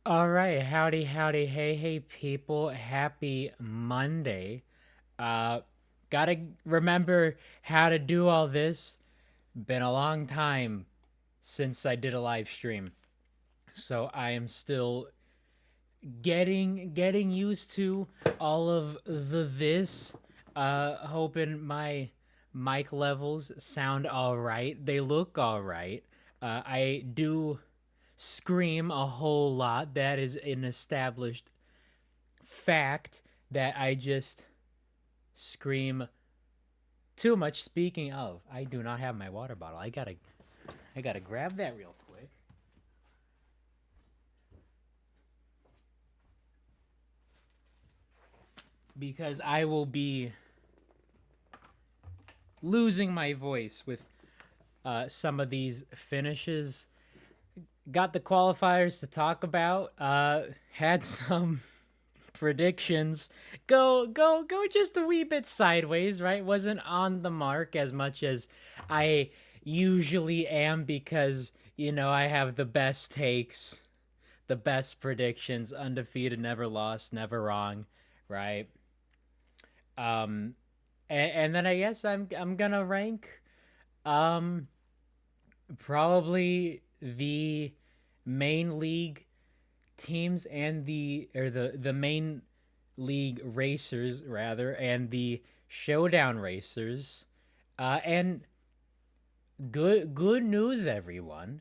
All right, howdy, howdy, hey, people, happy Monday. Uh, Gotta remember how to do all this. Been a long time since I did a live stream, so I am still getting used to all of this. Hoping my mic levels sound all right. They look all right. I do scream a whole lot. That is an established fact that I just scream too much. Speaking of, I do not have my water bottle. I gotta grab that real quick. Because I will be losing my voice with some of these finishes. Got the qualifiers to talk about. Had some predictions go just a wee bit sideways, right? Wasn't on the mark as much as I usually am because I have the best takes, the best predictions, undefeated, never lost, never wrong, right? um and then I guess I'm gonna rank um probably the main league teams and the main league racers rather, and the showdown racers. And good news, everyone.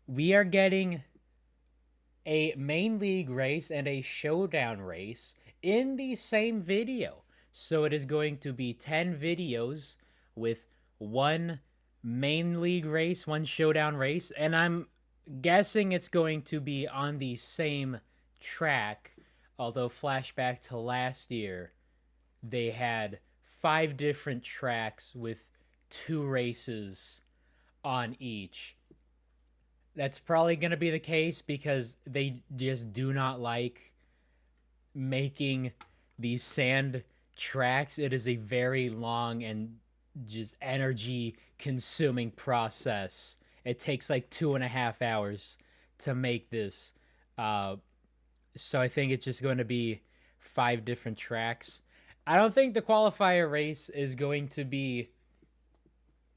We are getting a main league race and a showdown race in the same video. So it is going to be 10 videos with one main league race, one showdown race, and I'm guessing it's going to be on the same track. Although, flashback to last year, they had 5 different tracks with 2 races on each. That's probably going to be the case because they just do not like making these sand tracks. It is a very long and just energy consuming process. It takes like 2.5 hours to make this. Uh, so I think it's just going to be 5 different tracks. I don't think the qualifier race is going to be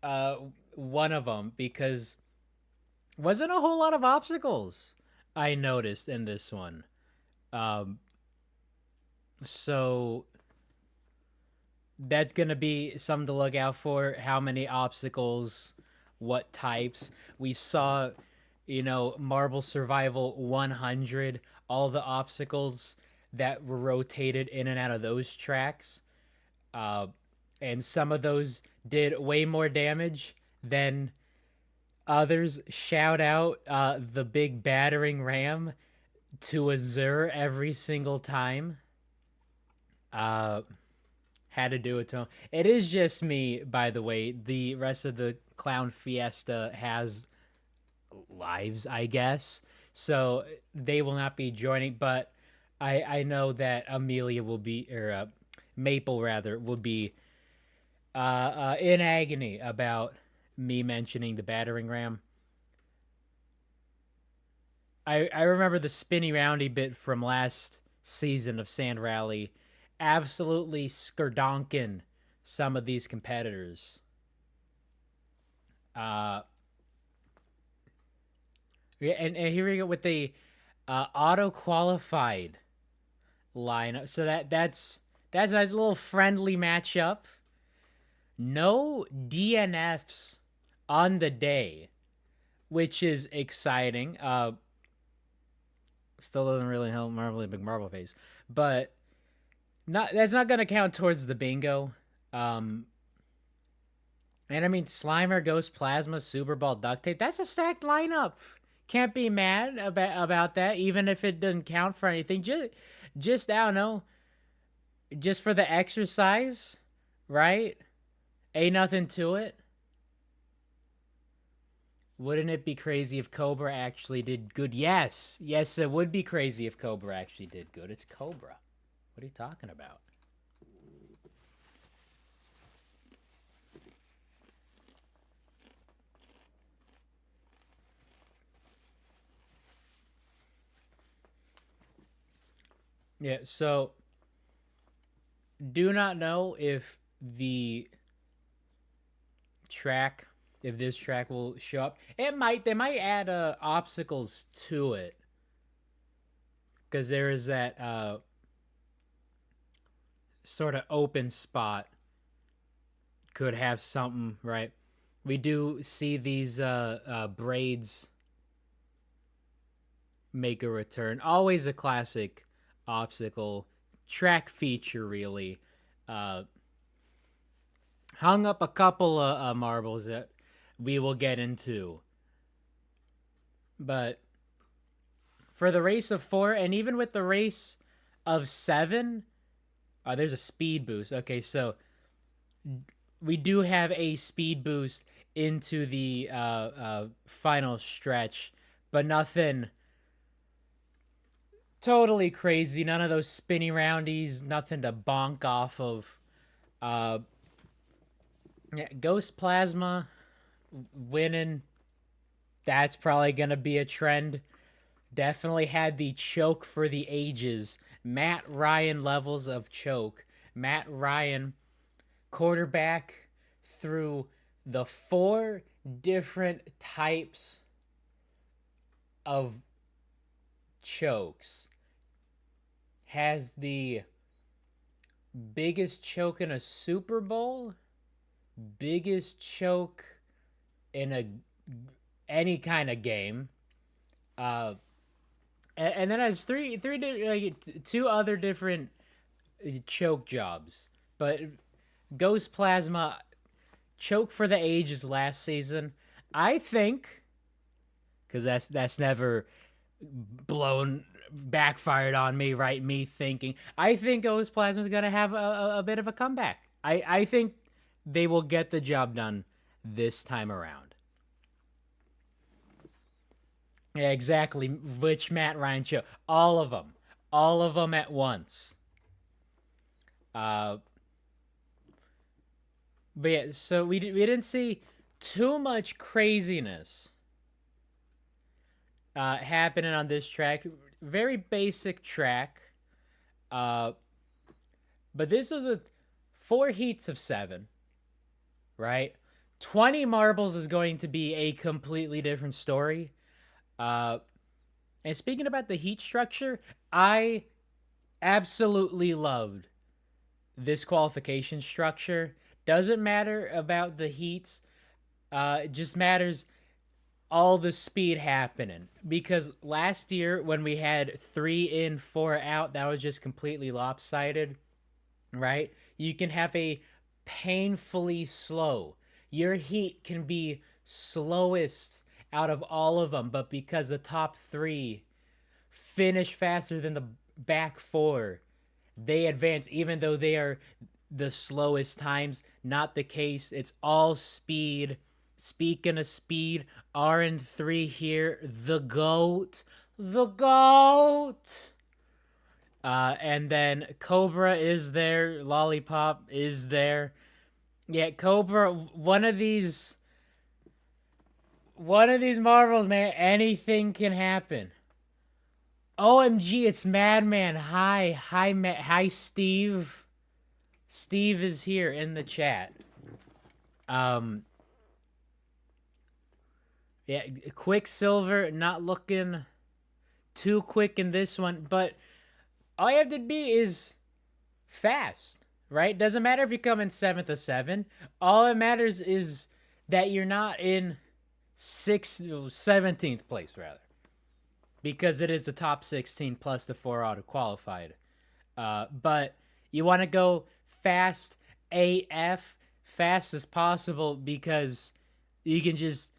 uh, one of them because wasn't a whole lot of obstacles I noticed in this one. Um, so that's gonna be something to look out for. How many obstacles, what types? We saw, Marble Survival 100, all the obstacles that were rotated in and out of those tracks. Uh, and some of those did way more damage than others. Shout out the big battering ram to Azure every single time. Uh, had to do it to him. It is just me, by the way. The rest of the Clown Fiesta has lives, I guess. So they will not be joining, but I know that Amelia will be, or Maple rather, will be in agony about me mentioning the battering ram. I remember the spinny roundy bit from last season of Sand Rally absolutely skerdonking some of these competitors. Uh, yeah, and here we go with the auto qualified lineup. So that's a nice little friendly matchup. No DNFs on the day, which is exciting. Still doesn't really help Marvel Big Marble Face, but not that's not gonna count towards the bingo. Um, and I mean Slimer, Ghost Plasma, Super Ball, Duct Tape. That's a stacked lineup. Can't be mad about that, even if it doesn't count for anything. Just I don't know, just for the exercise, right? Ain't nothing to it. Wouldn't it be crazy if Cobra actually did good? Yes, it would be crazy if Cobra actually did good. It's Cobra. What are you talking about? Yeah, so do not know the track if this track will show up. They might add obstacles to it, because there is that sort of open spot could have something, right? We do see these braids make a return. Always a classic obstacle track feature, really. Uh, Hung up a couple of marbles that we will get into. But for the race of 4, and even with the race of 7, there's a speed boost. Okay, so we do have a speed boost into the final stretch, but nothing totally crazy. None of those spinny roundies, nothing to bonk off of. Yeah, Ghost Plasma winning. That's probably going to be a trend. Definitely had the choke for the ages. Matt Ryan levels of choke. Matt Ryan, quarterback through the 4 different types of chokes. Has the biggest choke in a Super Bowl, biggest choke in any kind of game, and then has two other different choke jobs. But Ghost Plasma choke for the ages last season. I think, because that's never backfired on me, right? Me thinking, I think Ghost Plasma is gonna have a bit of a comeback. I think they will get the job done this time around. Yeah, exactly. Which Matt Ryan show? All of them at once. Uh, but yeah, so we didn't see too much craziness happening on this track. Very basic track. But this was with 4 heats of 7, right? 20 marbles is going to be a completely different story. And speaking about the heat structure, I absolutely loved this qualification structure. Doesn't matter about the heats. It just matters all the speed happening. Because last year, when we had 3 in, 4 out, that was just completely lopsided, right? You can have a painfully slow. Your heat can be slowest out of all of them, but because the top 3 finish faster than the back 4, they advance, even though they are the slowest times. Not the case. It's all speed. Speaking of speed, RN3 here, the GOAT. The GOAT! And then Cobra is there. Lollipop is there. Yeah, Cobra, one of these marvels, man, anything can happen. OMG, it's Madman. Hi, Steve. Steve is here in the chat. Yeah, Quicksilver not looking too quick in this one, but all you have to be is fast, right? Doesn't matter if you come in 7th or 7. All that matters is that you're not in 17th place, rather, because it is the top 16 plus the 4 auto qualified. But you want to go fast AF, fast as possible, because you can just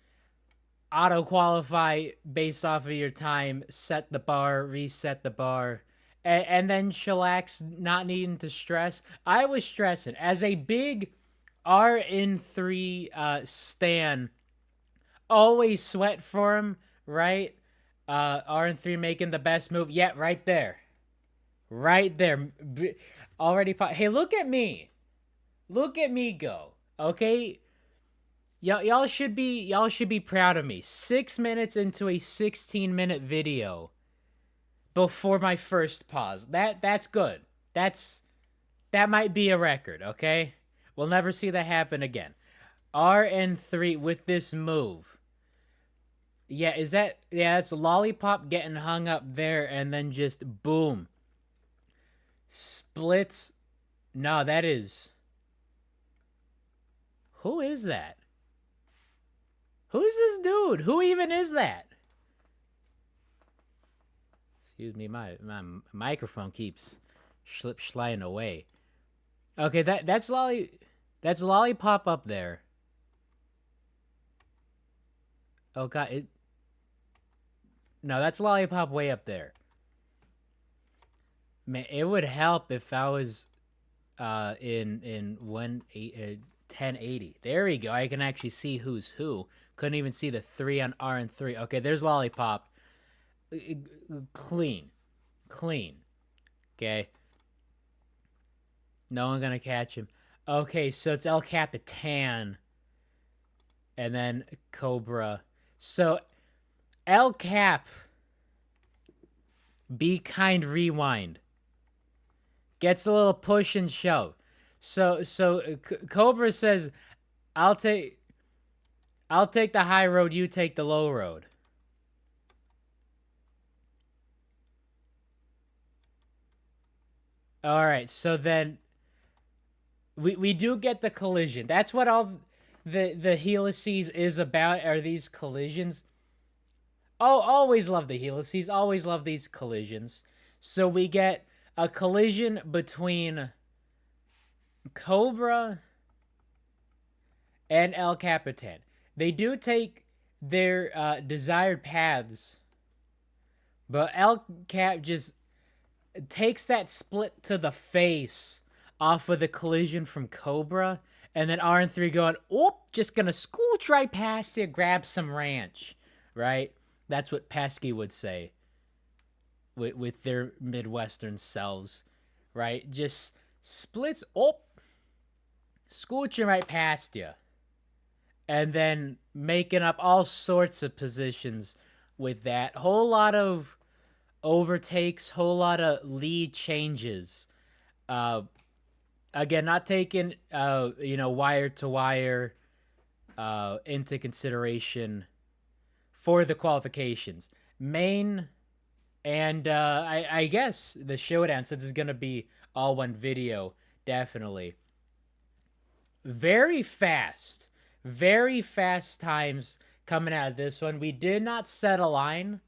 auto qualify based off of your time, set the bar, reset the bar, and then chillax, not needing to stress. I was stressing as a big RN3 stan. Always sweat for him, right? RN3 making the best move yet, right there. Already. Hey, look at me go. Okay, y'all should be proud of me. 6 minutes into a 16-minute video, before my first pause. That's good. That might be a record, okay? We'll never see that happen again. RN3 with this move. Yeah, that's Lollipop getting hung up there and then just boom. Splits. No, that is. Who is that? Who's this dude? Who even is that? Excuse me, my microphone keeps sliding away. Okay, that's Lollipop up there. Oh god, no, that's Lollipop way up there. Man, it would help if I was in 1080. There we go. I can actually see who's who. Couldn't even see the 3 on RN3. Okay, there's Lollipop. Clean. Okay. No one gonna catch him. Okay, so it's El Capitan. And then Cobra. So, El Cap. Be kind, rewind. Gets a little push and shove. So Cobra says, I'll take the high road, you take the low road. All right, so then we do get the collision. That's what all the helices is about, are these collisions. Oh, always love the helices, always love these collisions. So we get a collision between Cobra and El Capitan. They do take their desired paths, but El Cap just takes that split to the face off of the collision from Cobra, and then RN3 going, oh, just gonna scooch right past you, grab some ranch, right? That's what Pesky would say with their Midwestern selves, right? Just splits, oh, scooching right past you, and then making up all sorts of positions with that. Whole lot of overtakes, whole lot of lead changes. Again, not taking wire to wire into consideration for the qualifications. Main and I guess the showdown, since it's gonna be all one video, definitely. Very fast times coming out of this one. We did not set a line.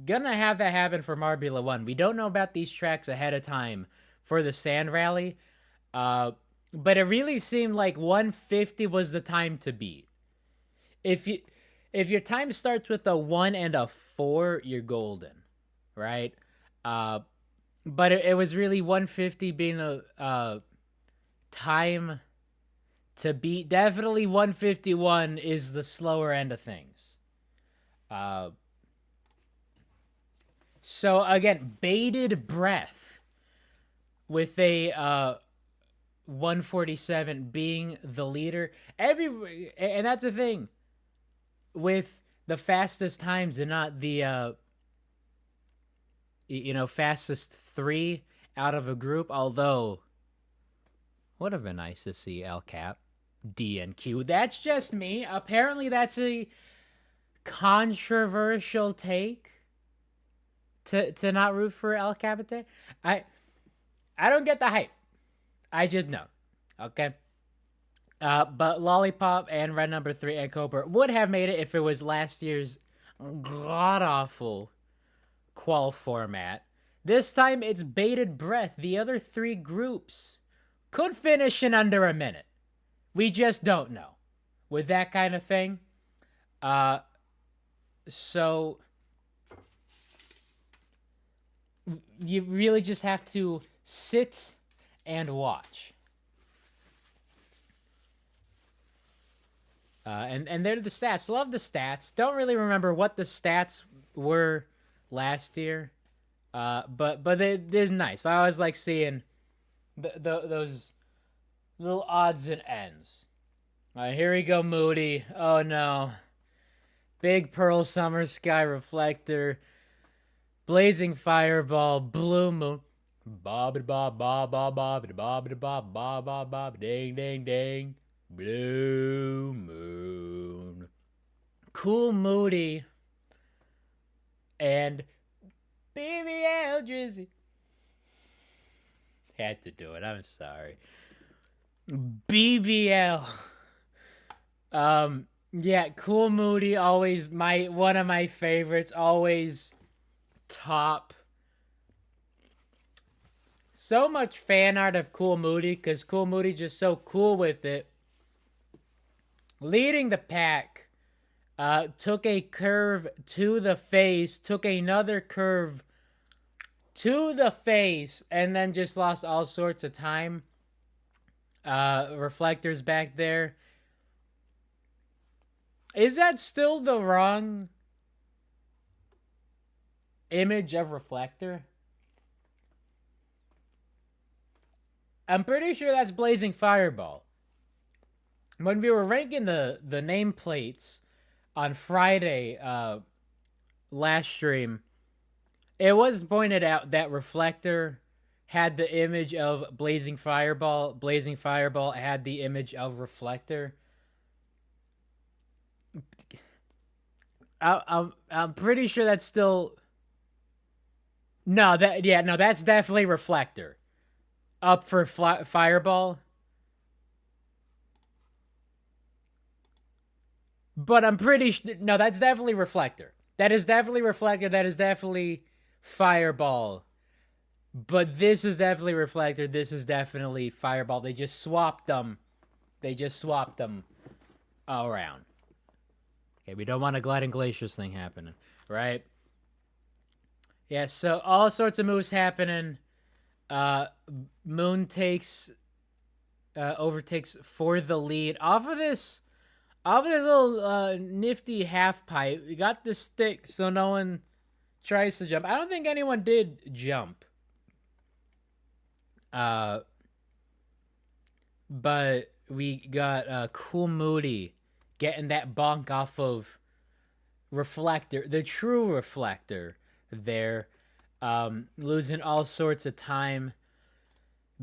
Gonna have that happen for Marbula 1. We don't know about these tracks ahead of time for the Sand Rally. But it really seemed like 150 was the time to beat. If your time starts with a 1 and a 4, you're golden, right? But it was really 150 being a time to beat. Definitely 151 is the slower end of things. So again, bated breath with a 147 being the leader. And that's the thing with the fastest times and not the fastest 3 out of a group. Although would have been nice to see El Cap, D, and Q. That's just me. Apparently, that's a controversial take. To not root for El Capitan. I don't get the hype. I just know. Okay. But Lollipop and Red Number 3 and Cobra would have made it if it was last year's god-awful qual format. This time it's bated breath. The other 3 groups could finish in under a minute. We just don't know. With that kind of thing. So you really just have to sit and watch. And they're the stats. Love the stats. Don't really remember what the stats were last year. But it is nice. I always like seeing those little odds and ends. All right, here we go, Moody. Oh no. Big Pearl Summer Sky Reflector, Blazing Fireball, Blue Moon. Bob bob bob bob bob bob bob bob bob bob ding ding ding. Blue Moon. Cool Moody and BBL Drizzy. Had to do it. I'm sorry. BBL. Yeah, Cool Moody, always one of my favorites, always top. So much fan art of Cool Moody because Cool Moody just so cool with it. Leading the pack, took a curve to the face, took another curve to the face, and then just lost all sorts of time. Reflectors back there. Is that still the wrong image of Reflector? I'm pretty sure that's Blazing Fireball. When we were ranking the nameplates on Friday last stream, it was pointed out that Reflector had the image of Blazing Fireball. Blazing Fireball had the image of Reflector. I'm pretty sure that's still... No, that's definitely Reflector. Up for Fireball. But I'm pretty sure... No, that's definitely Reflector. That is definitely Reflector. That is definitely Fireball. But this is definitely Reflector. This is definitely Fireball. They just swapped them. They just swapped them around. Okay, we don't want a Gliding Glaciers thing happening, right? Yeah, so all sorts of moves happening. Moon takes... overtakes for the lead. Off of this little nifty half pipe, we got the stick so no one tries to jump. I don't think anyone did jump. But we got Cool Moody getting that bonk off of Reflector, the true Reflector there. Losing all sorts of time.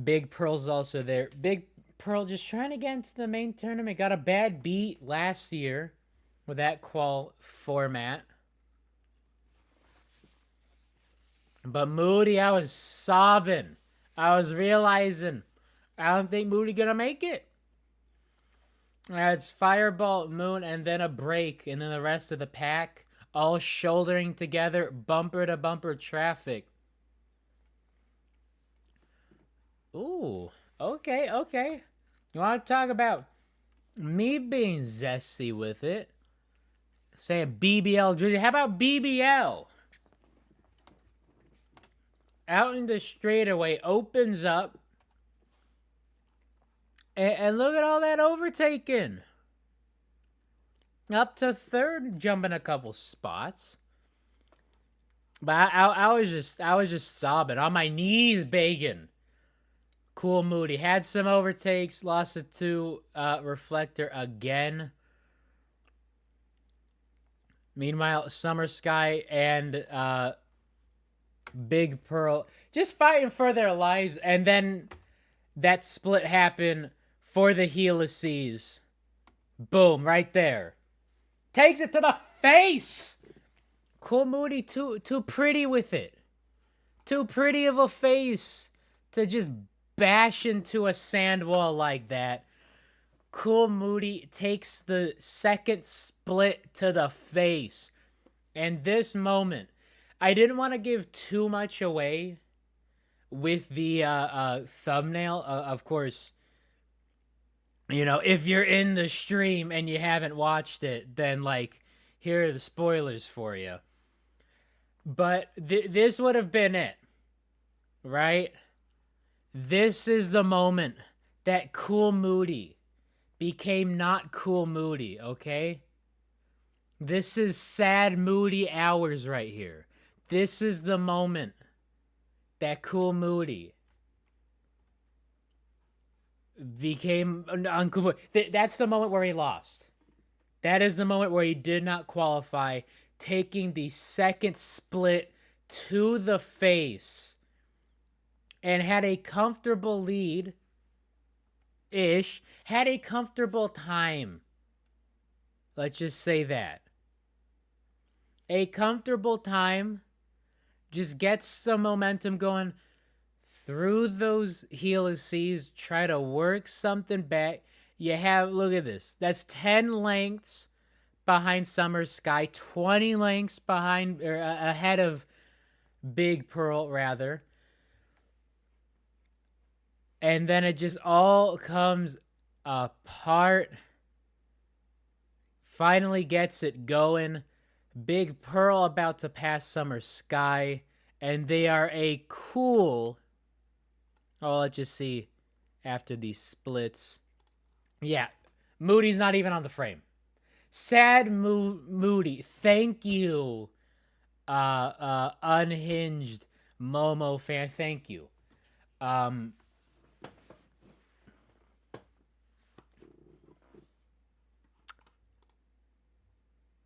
Big Pearl's also there. Big Pearl just trying to get into the main tournament. Got a bad beat last year with that qual format. But Moody, I was sobbing. I was realizing I don't think Moody gonna make it. It's Fireball, Moon, and then a break, and then the rest of the pack all shouldering together, bumper to bumper traffic. Ooh, okay. You want to talk about me being zesty with it? Say a BBL jersey. How about BBL? Out in the straightaway, opens up. And look at all that overtaking. Up to third, jumping a couple spots. But I was just sobbing on my knees, begging. Cool Moody had some overtakes, lost it to Reflector again. Meanwhile, Summer Sky and Big Pearl just fighting for their lives, and then that split happened for the Helices. Boom, right there. Takes it to the face. Cool Moody too pretty with it. Too pretty of a face to just bash into a sand wall like that. Cool Moody takes the second split to the face. And this moment, I didn't want to give too much away with the thumbnail. Of course, you know, if you're in the stream and you haven't watched it, then, like, here are the spoilers for you. But this would have been it, right? This is the moment that Cool Moody became not Cool Moody, okay? This is sad Moody hours right here. This is the moment that Cool Moody became uncool. That's the moment where he lost. That is the moment where he did not qualify, taking the second split to the face and had a comfortable lead ish, had a comfortable time. Let's just say that. A comfortable time, just gets some momentum going through those helices, try to work something back. You have, look at this, that's 10 lengths behind Summer Sky, 20 lengths behind, or ahead of Big Pearl, rather. And then it just all comes apart. Finally gets it going. Big Pearl about to pass Summer Sky. And they are a cool... Oh, let's just see after these splits. Yeah, Moody's not even on the frame. Sad Moody. Thank you, unhinged Momo fan. Thank you.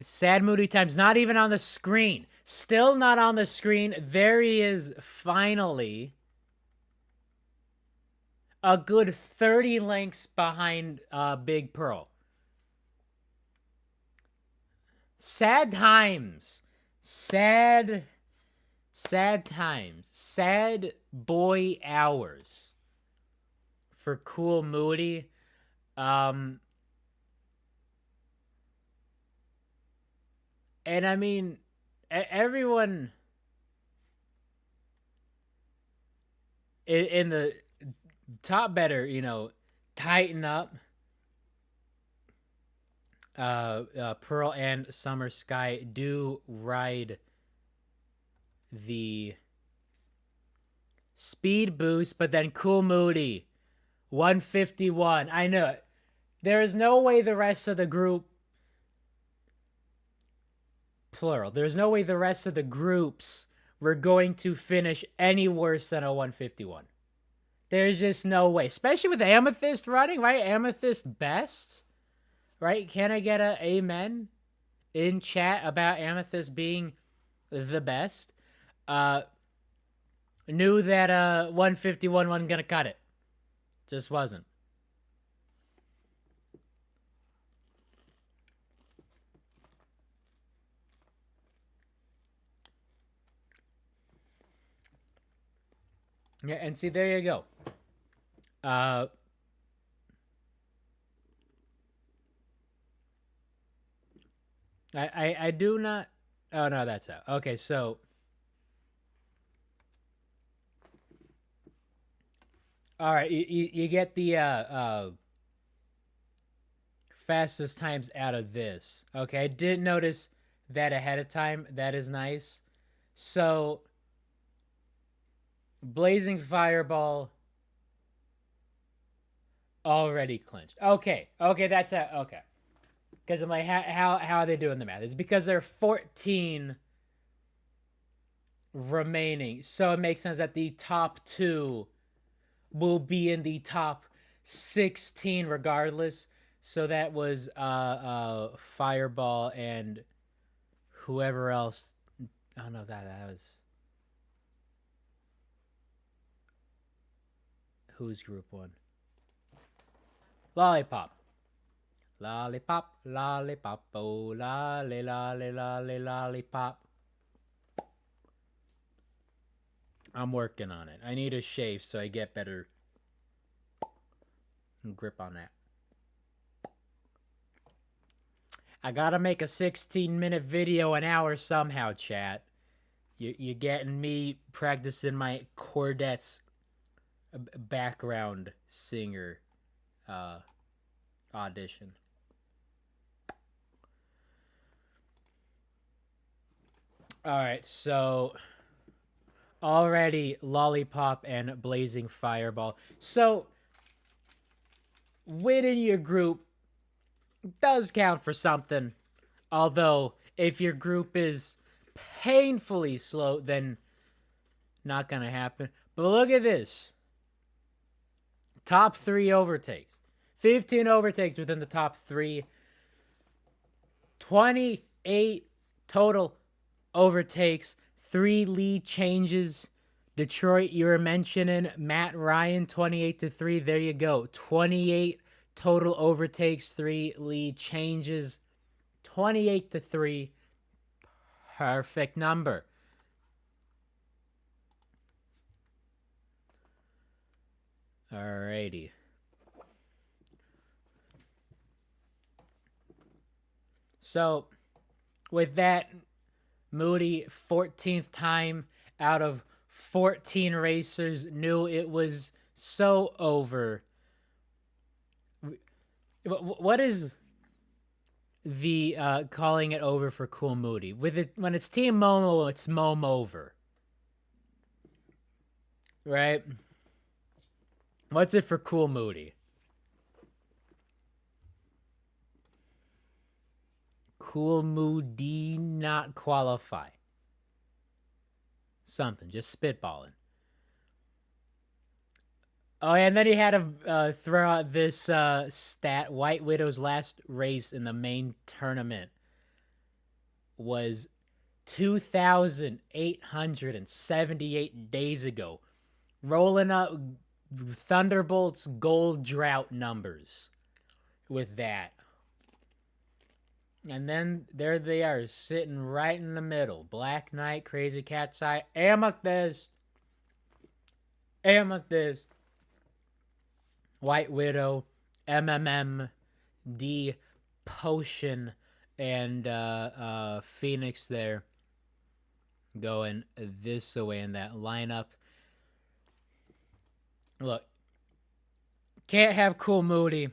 Sad Moody times not even on the screen. Still not on the screen. There he is, finally. A good 30 lengths behind Big Pearl. Sad times. Sad times. Sad boy hours for Cool Moody. And I mean, everyone in the top better, tighten up. Pearl and Summer Sky do ride the speed boost, but then Cool Moody, 151. I know it. There is no way the rest of the group, plural, there's no way the rest of the groups were going to finish any worse than a 151. There's just no way, especially with Amethyst running, right? Amethyst best, right? Can I get a amen in chat about Amethyst being the best? Knew that 151 wasn't gonna cut it. Just wasn't. Yeah, and see, there you go. I do not. Oh no, that's out. Okay, so all right, you get the fastest times out of this. Okay, I didn't notice that ahead of time. That is nice. So Blazing Fireball already clinched. Okay, that's it. Okay, because I'm like, how are they doing the math? It's because there are 14 remaining, so it makes sense that the top two will be in the top 16 regardless. So that was Fireball and whoever else. Oh no, that was who's group one? Lollipop. Lollipop, lollipop, oh lolly, lolly, lolly, lollipop. I'm working on it. I need a shave so I get better grip on that. I gotta make a 16-minute video an hour somehow, chat. You're getting me practicing my Chordette's background singer audition. Alright, so already Lollipop and Blazing Fireball. So winning your group does count for something. Although, if your group is painfully slow, then not gonna happen. But look at this. Top 3 overtakes. 15 overtakes within the top 3. 28 total overtakes, 3 lead changes. Detroit, you were mentioning Matt Ryan, 28-3. There you go. 28 total overtakes, 3 lead changes, 28-3. Perfect number. Alrighty. So, with that, Moody, 14th time out of 14 racers, knew it was so over. What is the calling it over for Cool Moody? With it, when it's Team Momo, it's Mom over, right? What's it for Cool Moody? Cool Moody not qualify. Something, just spitballing. Oh, yeah, and then he had to throw out this stat. White Widow's last race in the main tournament was 2,878 days ago. Rolling up Thunderbolt's gold drought numbers with that. And then there they are, sitting right in the middle. Black Knight, Crazy Cat's Eye, Amethyst, White Widow, MMMD, Potion, and Phoenix there going this way in that lineup. Look, can't have Cool Moody.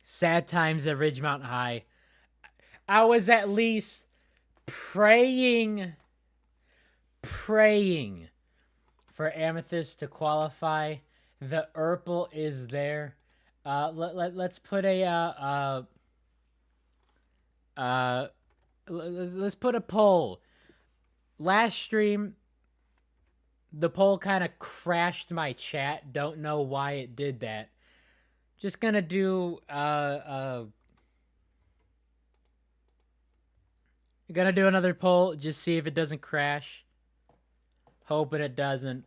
Sad times at Ridgemont High. I was at least praying for Amethyst to qualify. The Urple is there. Let's put let's put a poll. Last stream, the poll kind of crashed my chat. Don't know why it did that. Just gonna do gonna do another poll, just see if it doesn't crash. Hoping it doesn't.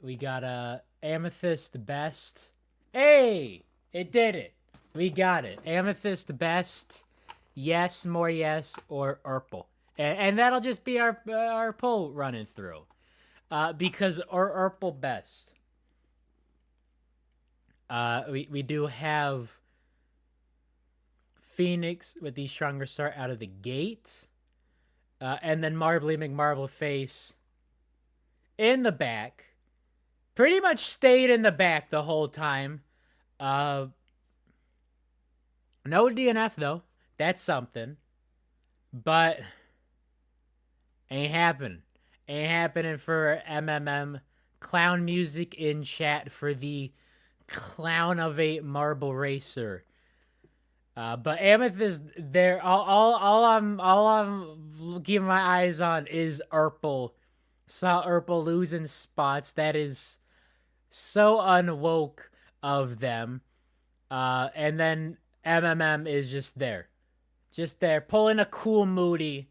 We got a Amethyst best. Hey, it did it. We got it. Amethyst best. Yes, more yes, or Urple. And that'll just be our poll running through. Because our Urple best. We do have Phoenix with the stronger start out of the gate. And then Marbly McMarbleface in the back. Pretty much stayed in the back the whole time. No DNF, though. That's something. But ain't happening. Ain't happening for MMM. Clown music in chat for the clown of a marble racer. But Amethyst there. All I'm keeping my eyes on is Urple. Saw Urple losing spots. That is so unwoke of them. And then MMM is just there. Just there. Pulling a Cool Moody.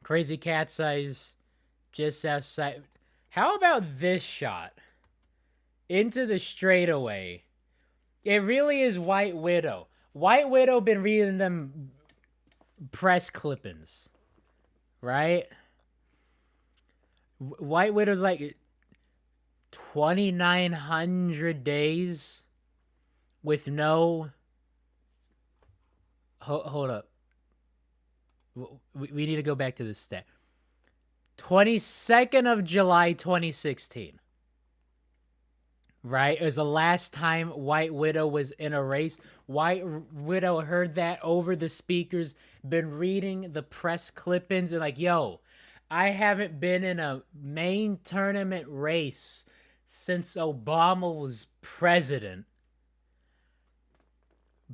Crazy Cat's Eyes just outside. How about this shot? Into the straightaway. It really is White Widow. White Widow been reading them press clippings. Right? White Widow's like 2,900 days with no... Hold up. We need to go back to this stat. 22nd of July, 2016. Right? It was the last time White Widow was in a race. White Widow heard that over the speakers, been reading the press clippings, and like, yo, I haven't been in a main tournament race since Obama was president.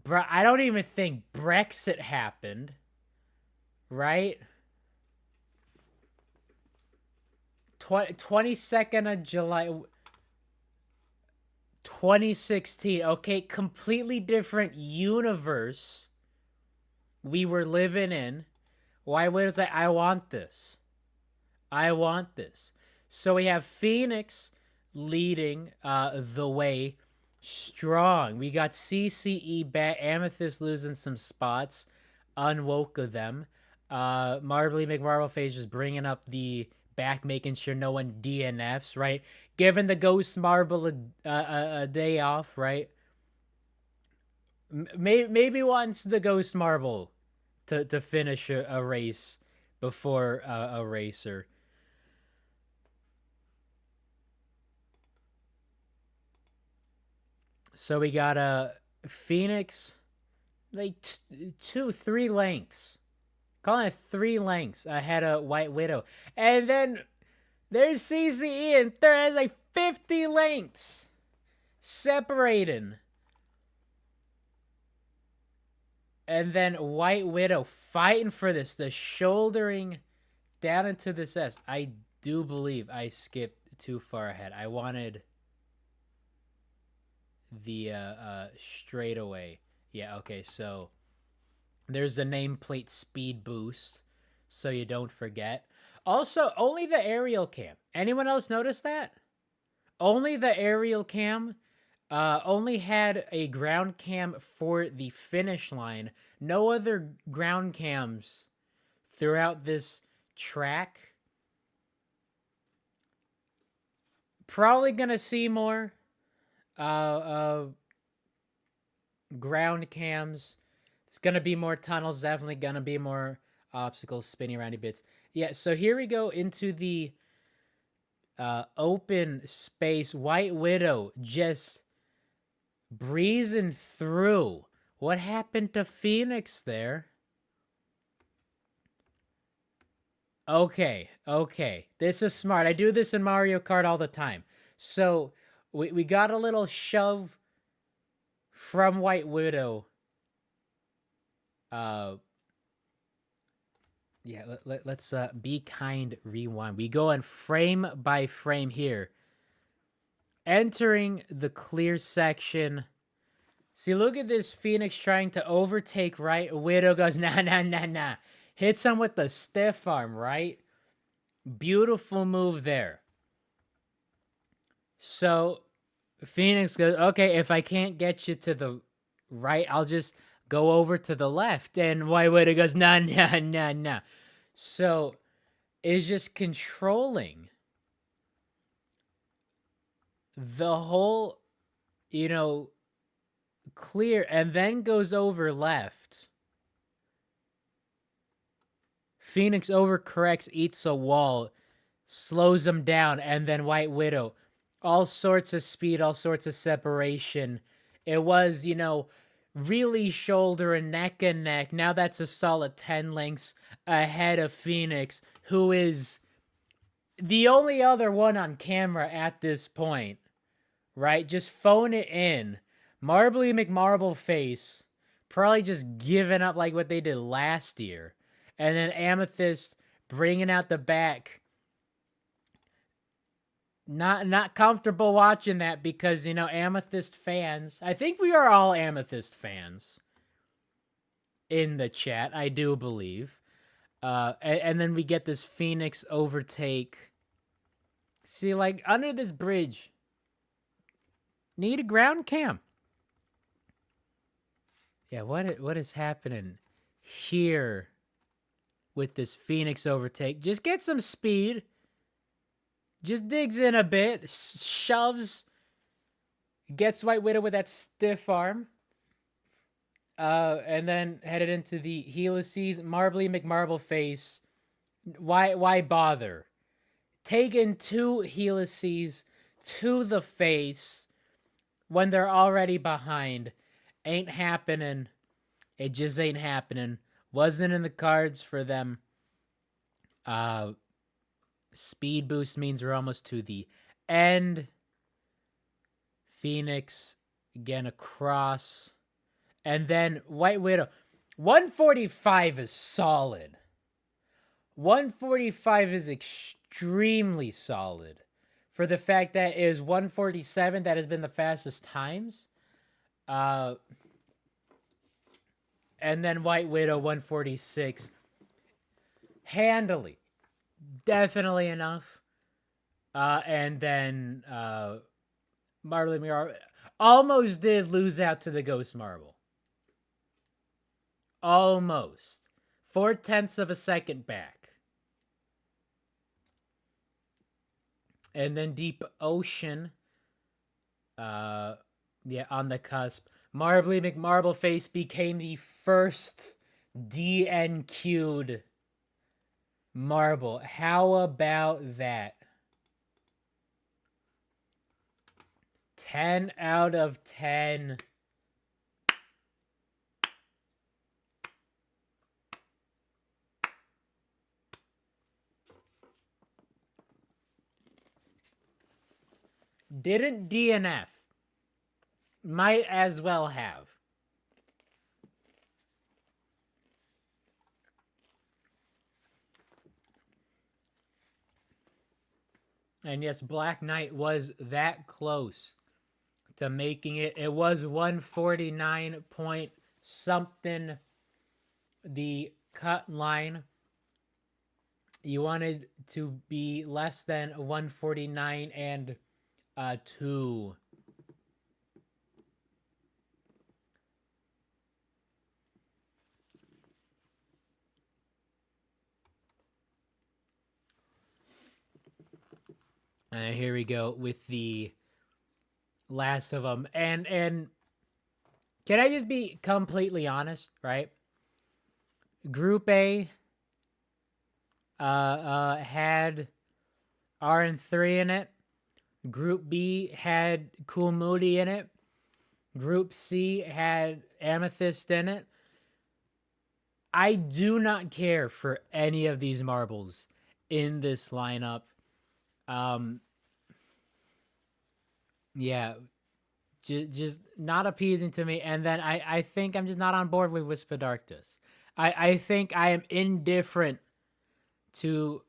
Bruh, I don't even think Brexit happened, right? 22nd of July, 2016. Okay, completely different universe we were living in. Why was I want this. I want this. So we have Phoenix leading the way strong. We got CCE back, Amethyst losing some spots, unwoke of them. Marbly McMarvelface just bringing up the back, making sure no one DNFs, right? Giving the Ghost Marble a day off, right? Maybe wants the Ghost Marble to finish a race before a racer. So we got a Phoenix, like 3 lengths. Calling it 3 lengths ahead of White Widow. And then there's CCE and third, like 50 lengths separating. And then White Widow fighting for this, the shouldering down into this S. I do believe I skipped too far ahead. I wanted the straightaway. Yeah, okay, so there's the nameplate speed boost, so you don't forget. Also, only the aerial cam. Anyone else notice that? Only the aerial cam only had a ground cam for the finish line. No other ground cams throughout this track. Probably gonna see more ground cams. It's gonna be more tunnels. Definitely gonna be more obstacles, spinny roundy bits. Yeah. So here we go into the open space. White Widow just breezing through. What happened to Phoenix there? Okay. This is smart. I do this in Mario Kart all the time. So we got a little shove from White Widow. Yeah, let's be kind, rewind. We go on frame by frame here. Entering the clear section. See, look at this Phoenix trying to overtake Right. Widow goes, nah. Hits him with the stiff arm, right? Beautiful move there. So Phoenix goes, okay, if I can't get you to the right, I'll just go over to the left. And White Widow goes, nah. So is just controlling the whole, clear, and then goes over left. Phoenix overcorrects, eats a wall, slows him down, and then White Widow. All sorts of speed, all sorts of separation. It was, really shoulder and neck. Now that's a solid 10 lengths ahead of Phoenix, who is the only other one on camera at this point, right? Just phone it in. Marbly McMarvelface probably just giving up like what they did last year. And then Amethyst bringing out the back. Not comfortable watching that because, Amethyst fans, I think we are all Amethyst fans in the chat, I do believe. And then we get this Phoenix overtake. See, like, under this bridge, need a ground cam. Yeah, what is happening here with this Phoenix overtake? Just get some speed. Just digs in a bit, shoves, gets White Widow with that stiff arm. And then headed into the helices. Marbly McMarvelface. Why bother? Taking 2 helices to the face when they're already behind. Ain't happening. It just ain't happening. Wasn't in the cards for them. Speed boost means we're almost to the end. Phoenix again across. And then White Widow. 145 is solid. 145 is extremely solid. For the fact that it is 147 that has been the fastest times. And then White Widow 146. Handily. Definitely enough. And then Marley Mirror almost did lose out to the Ghost Marble. Almost. 0.4 of a second back. And then Deep Ocean. On the cusp. Marbly McMarbleface became the first DNQ'd marble. How about that? 10 out of 10. Didn't DNF. Might as well have. And yes, Black Knight was that close to making it. It was 149 point something. The cut line. You wanted to be less than 149 and 2. And here we go with the last of them. And can I just be completely honest, right? Group A had RN3 in it. Group B had Cool Moody in it. Group C had Amethyst in it. I do not care for any of these marbles in this lineup. Yeah, just not appeasing to me. And then I think I'm just not on board with Wisp of Darkness. I think I am indifferent to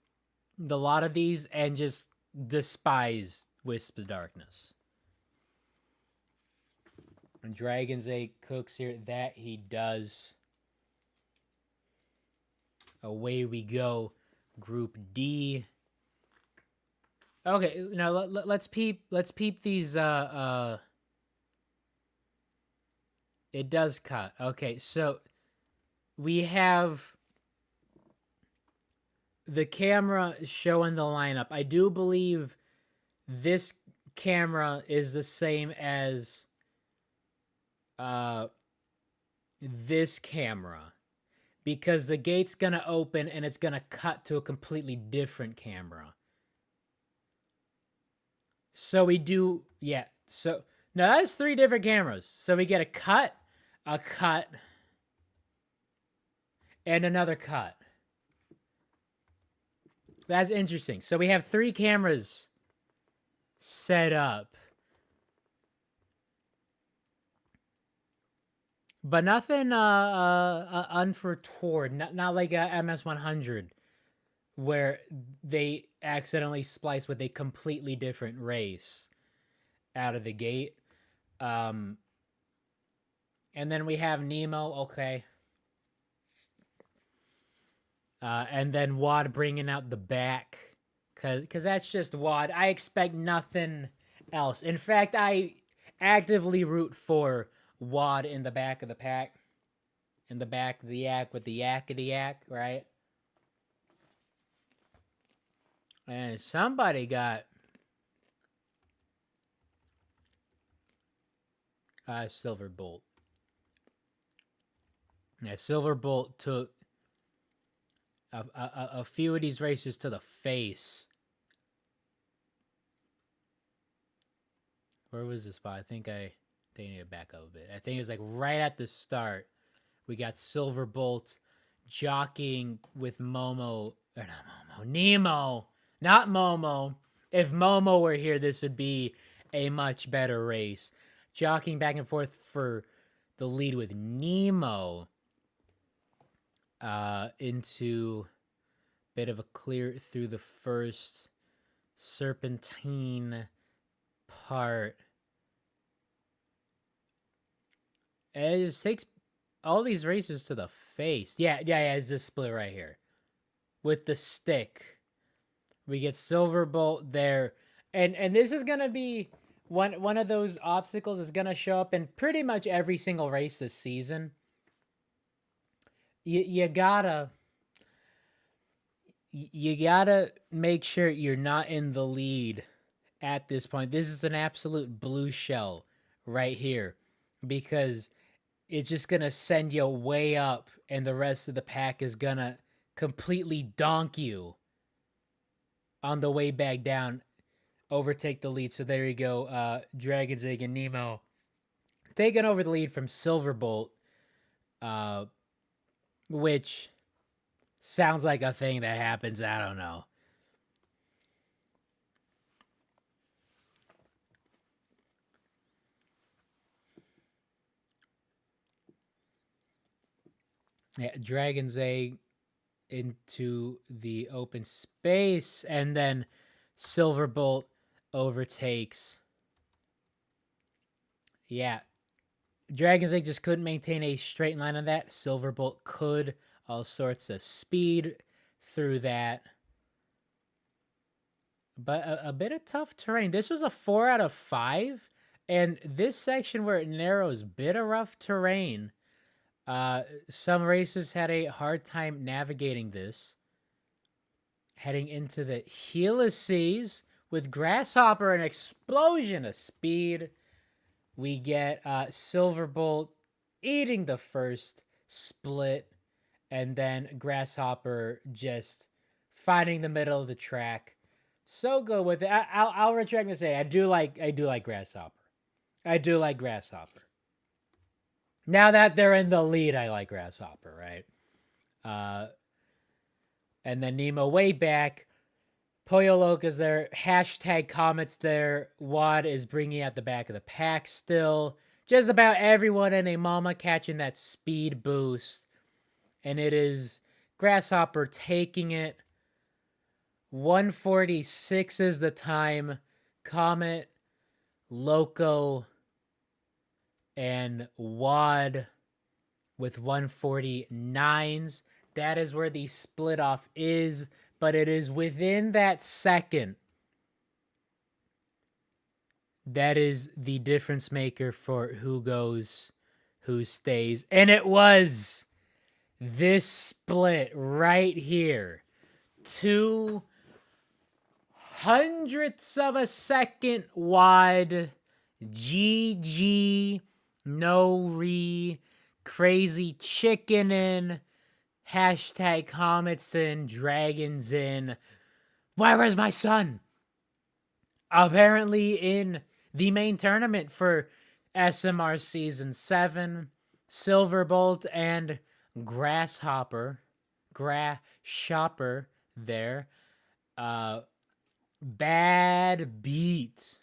the lot of these and just despise Wisp of Darkness. And Dragon's Egg cooks here. That he does. Away we go. Group D. Okay, now let's peep these it does cut. Okay, so we have the camera showing the lineup. I do believe this camera is the same as this camera, because the gate's gonna open and it's gonna cut to a completely different camera. So we do, yeah. So now that's 3 different cameras. So we get a cut, and another cut. That's interesting. So we have 3 cameras set up. But nothing unfortoward. Not like a MS-100 where they accidentally splice with a completely different race out of the gate. And then we have Nemo, okay. And then Wad bringing out the back, because that's just Wad. I expect nothing else. In fact, I actively root for Wad in the back of the pack. In the back of the yak with the yakety yak, right? And somebody got Silver Bolt. Yeah, Silver Bolt took a few of these racers to the face. Where was the spot? I think I need to back up a bit. I think it was like right at the start. We got Silver Bolt jockeying with Momo. Or not Momo. Nemo. Not Momo. If Momo were here, this would be a much better race. Jockeying back and forth for the lead with Nemo into a bit of a clear through the first serpentine part. And it just takes all these races to the face. Yeah, it's this split right here. With the stick. We get Silverbolt there. And this is gonna be one of those obstacles is gonna show up in pretty much every single race this season. You gotta make sure you're not in the lead at this point. This is an absolute blue shell right here, because it's just gonna send you way up, and the rest of the pack is gonna completely donk you on the way back down, overtake the lead. So there you go. Dragon's Egg and Nemo taking over the lead from Silverbolt, which sounds like a thing that happens. I don't know. Yeah, Dragon's Egg into the open space, and then Silverbolt overtakes. Yeah, Dragon's Egg just couldn't maintain a straight line on that. Silverbolt could, all sorts of speed through that. But a bit of tough terrain. This was a 4 out of 5, and this section where it narrows, bit of rough terrain. Some racers had a hard time navigating this. Heading into the helices with Grasshopper, an explosion of speed. We get Silverbolt eating the first split, and then Grasshopper just finding the middle of the track. So good with it. I'll retract and say I do like Grasshopper. I do like Grasshopper. Now that they're in the lead, I like Grasshopper, right? And then Nemo way back. Pollo Loca's there. Hashtag Comets there. Wad is bringing out the back of the pack still. Just about everyone and a mama catching that speed boost. And it is Grasshopper taking it. 146 is the time. Comet, Loco, and Wad with 149s. That is where the split off is, but it is within that second. That is the difference maker for who goes, who stays. And it was this split right here. 2/100ths of a second wide. GG. No re. Crazy chicken in. Hashtag Comets in. Dragons in. Where's my son? Apparently in the main tournament for SMR Season 7. Silverbolt and Grasshopper there. Bad beat.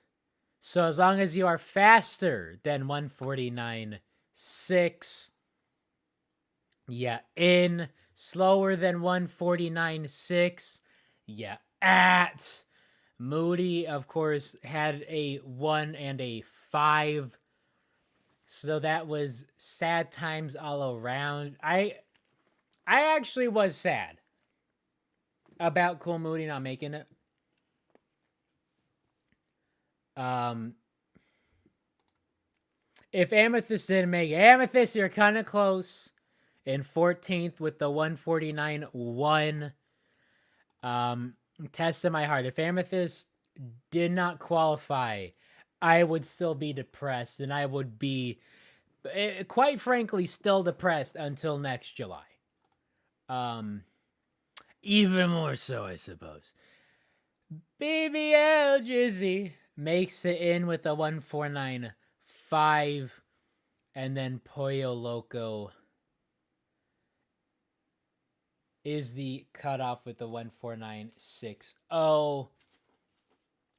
So as long as you are faster than 149.6, yeah, in. Slower than 149.6, yeah, at. Moody, of course, had a 1 and a 5. So that was sad times all around. I actually was sad about Cool Moody not making it. If Amethyst didn't make it, Amethyst, you're kind of close. In 14th with the 149.1. Test in my heart. If Amethyst did not qualify, I would still be depressed, and I would be, quite frankly, still depressed until next July. Even more so, I suppose. BBL Jizzy makes it in with a 149.5, and then Pollo Loco is the cutoff with the 149.60.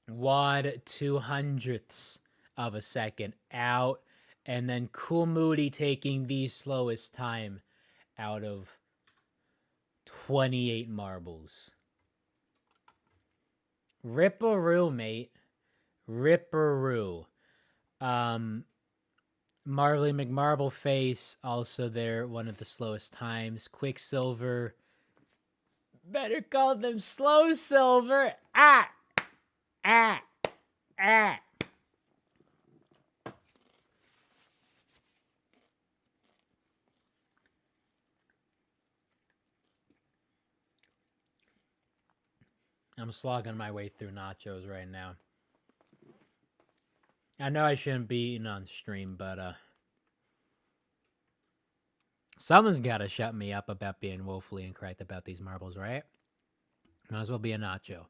Wad 2/100ths of a second out. and then Cool Moody taking the slowest time out of 28 marbles. Ripperoo, mate. Ripperoo. Marley McMarbleface, also there, one of the slowest times. Quicksilver. Better call them Slow Silver. Ah! Ah! Ah! I'm slogging my way through nachos right now. I know I shouldn't be eating on stream, but someone's got to shut me up about being woefully incorrect about these marbles, right? Might as well be a nacho.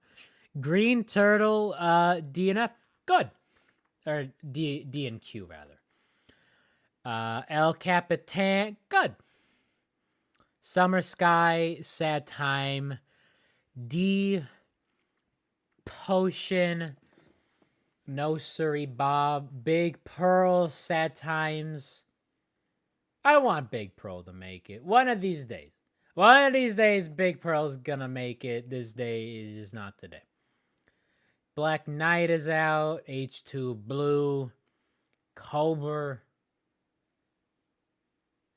Green Turtle, DNF, good. Or D and Q, rather. El Capitan, good. Summer Sky, Sad Time. D Potion, No Surrey Bob. Big Pearl, Sad Times. I want Big Pearl to make it. One of these days. One of these days, Big Pearl's gonna make it. This day is just not today. Black Knight is out. H2 Blue. Cobra.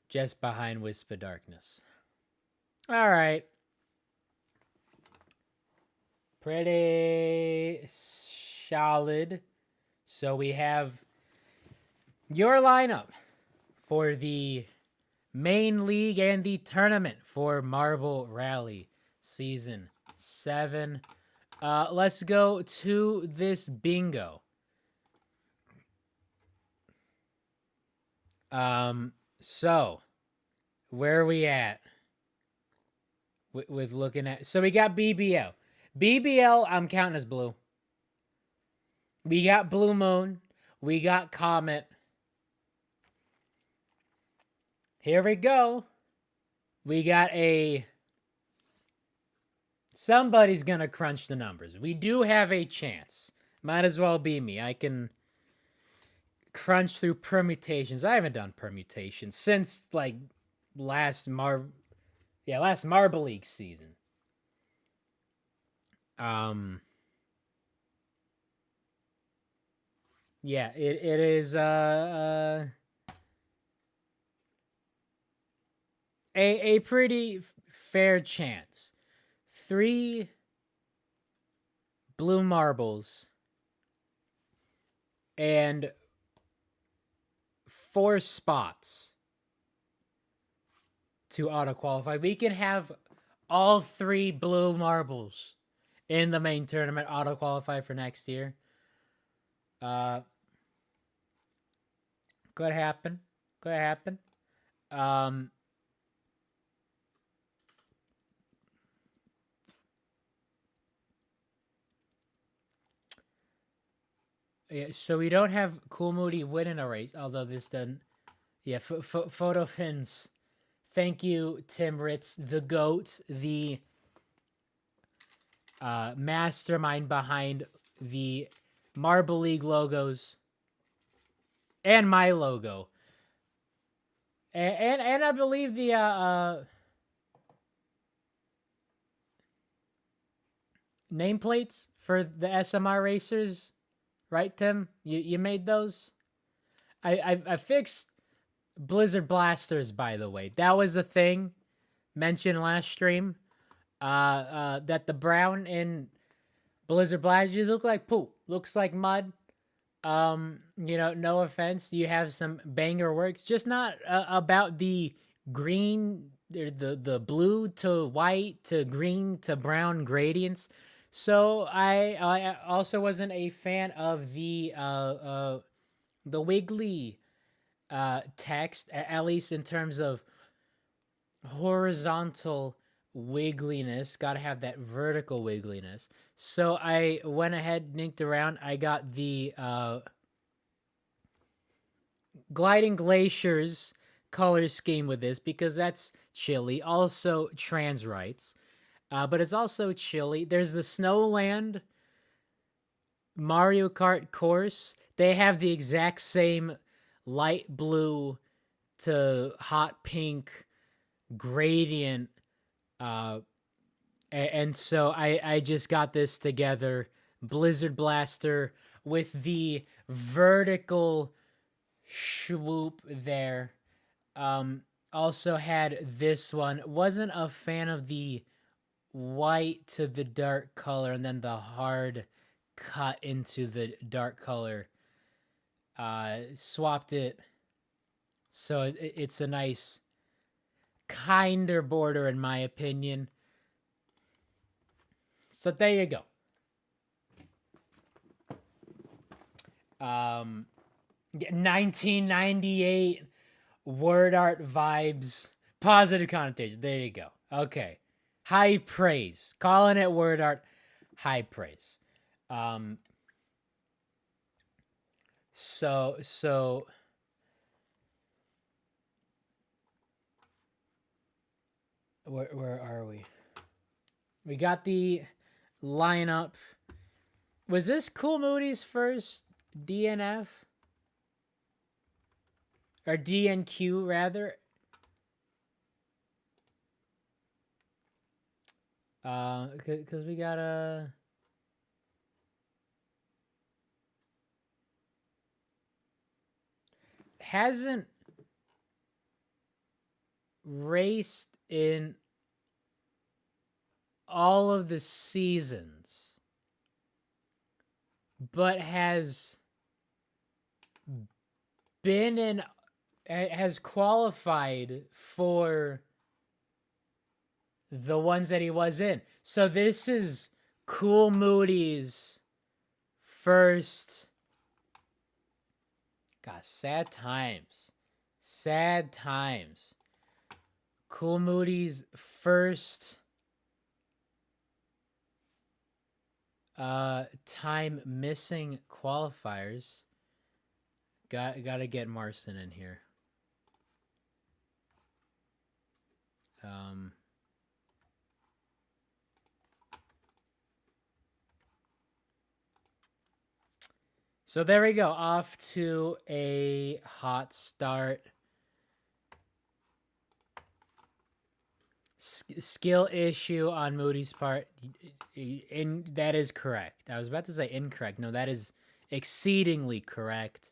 Just behind Wisp of Darkness. All right. Pretty solid. So we have your lineup for the main league and the tournament for Marble Rally Season 7. Let's go to this bingo. So where are we at with looking at? So we got BBL. BBL, I'm counting as blue. We got Blue Moon. We got Comet. Here we go. We got somebody's going to crunch the numbers. We do have a chance. Might as well be me. I can crunch through permutations. I haven't done permutations since, like, last Marble League season. Yeah, it is a pretty fair chance. 3 blue marbles and 4 spots to auto qualify. We can have all 3 blue marbles in the main tournament auto qualify for next year. Could happen. Could happen. Yeah, so we don't have Cool Moody winning a race, although this doesn't. Yeah, photo fins. Thank you, Tim Ritz, the GOAT, the mastermind behind the Marble League logos and my logo. And I believe the nameplates for the SMR racers, right, Tim? You made those? I fixed Blizzard Blasters, by the way. That was a thing mentioned last stream. That the brown in Blizzard Blasters look like poop. Looks like mud. No offense. You have some banger works, just not about the green, or the blue to white to green to brown gradients. So I also wasn't a fan of the wiggly text, at least in terms of horizontal wiggliness. Got to have that vertical wiggliness. So I went ahead, ninked around. I got the Gliding Glaciers color scheme with this because that's chilly. Also trans rights. But it's also chilly. There's the Snowland Mario Kart course. They have the exact same light blue to hot pink gradient. And so I just got this together. Blizzard Blaster with the vertical swoop there. Also had this one. Wasn't a fan of the white to the dark color and then the hard cut into the dark color. Swapped it so it's a nice kinder border in my opinion. So there you go. 1998 word art vibes, positive connotation. There you go. Okay, high praise. Calling it word art, high praise. So where are we? We got the lineup. Was this Cool Moody's first DNF? Or DNQ, rather? Because we got a... Hasn't raced in all of the seasons, but has been in, has qualified for the ones that he was in. So this is Cool Moody's first. God, sad times. Sad times. Cool Moody's first time missing qualifiers. Gotta get Marston in here. So there we go. Off to a hot start. Skill issue on Moody's part. That is correct. I was about to say incorrect. No, that is exceedingly correct.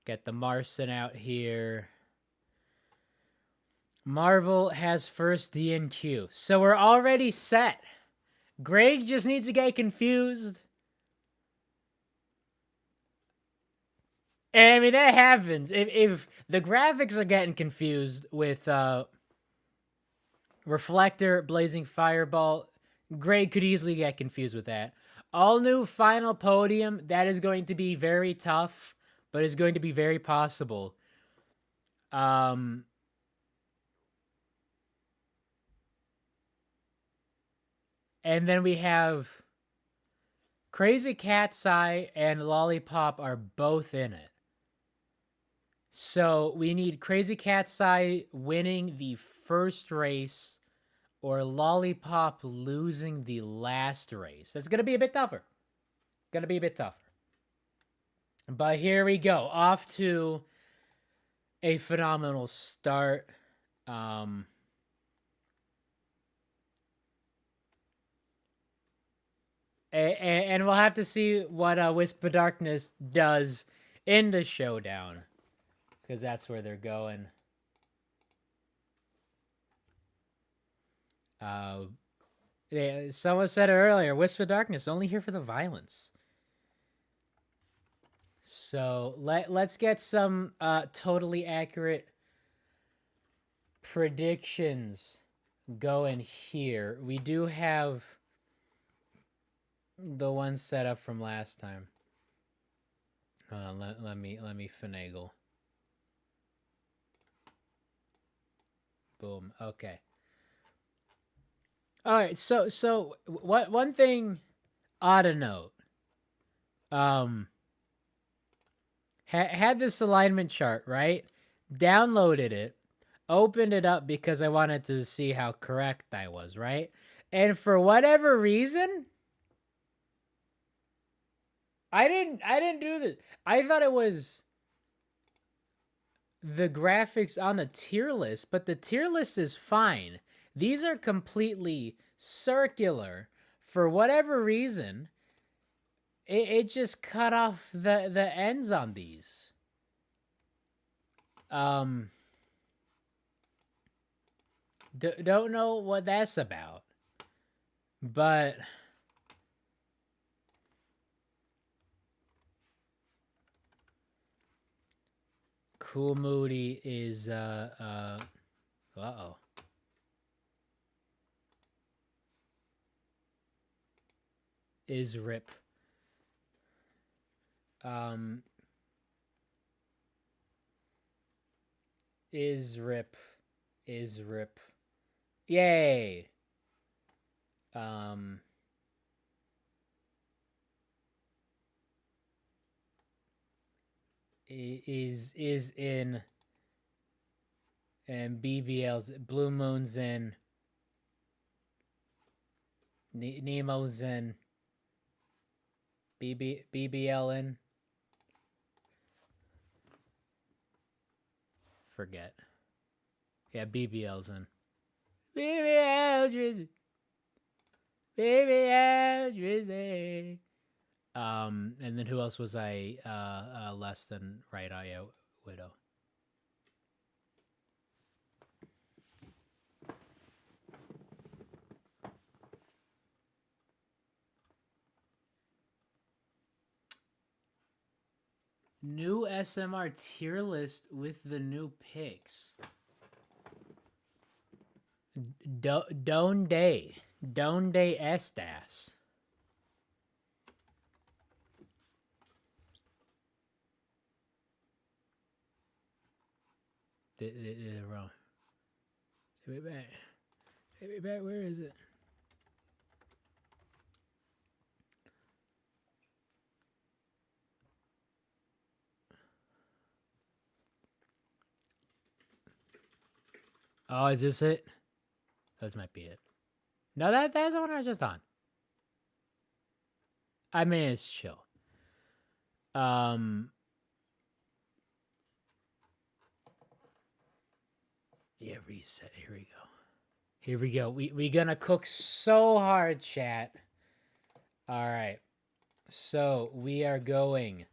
Get the Marston out here. Marvel has first DNQ. So we're already set. Greg just needs to get confused. And I mean, that happens. If the graphics are getting confused with Reflector, Blazing Fireball, Greg could easily get confused with that. All new final podium, that is going to be very tough, but is going to be very possible. And then we have Crazy Cat's Eye and Lollipop are both in it. So we need Crazy Cat's Eye winning the first race or Lollipop losing the last race. That's going to be a bit tougher. But here we go. Off to a phenomenal start. And we'll have to see what Wisp of Darkness does in the showdown. Because that's where they're going. Someone said it earlier, Wisp of Darkness, only here for the violence. So let's get some totally accurate predictions going here. We do have the one set up from last time. Let me finagle. Boom. Okay. All right. So what one thing ought to note. Had this alignment chart, right? Downloaded it, opened it up because I wanted to see how correct I was, right? And for whatever reason, I didn't do this. I thought it was the graphics on the tier list, but the tier list is fine. These are completely circular. For whatever reason, it just cut off the ends on these. Don't know what that's about, but Cool Moody is uh-oh. Is rip. Is rip. Is rip. Yay. Is in, and BBL's Blue Moon's in, Nemo's in, BBL in. Forget. Yeah, BBL's in. BBL Drizzy. BBL Drizzy. And then who else was I less than right? Oh yeah, Widow. New SMR tier list with the new picks. Donde Estas. They're wrong. Take me back. Take me back. Where is it? Oh, is this it? This might be it. No, that's the one I was just on. I mean, it's chill. Yeah, reset. Here we go. Here we go. We gonna cook so hard, chat. All right. So we are going,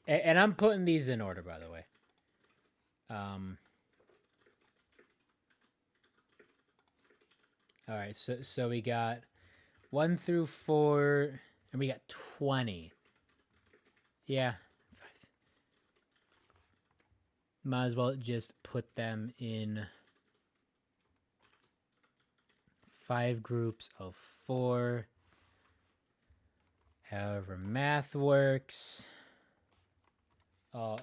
and I'm putting these in order, by the way. All right. So we got 1 through 4, and we got 20. Yeah. Might as well just put them in 5 groups of 4. However math works. Oh,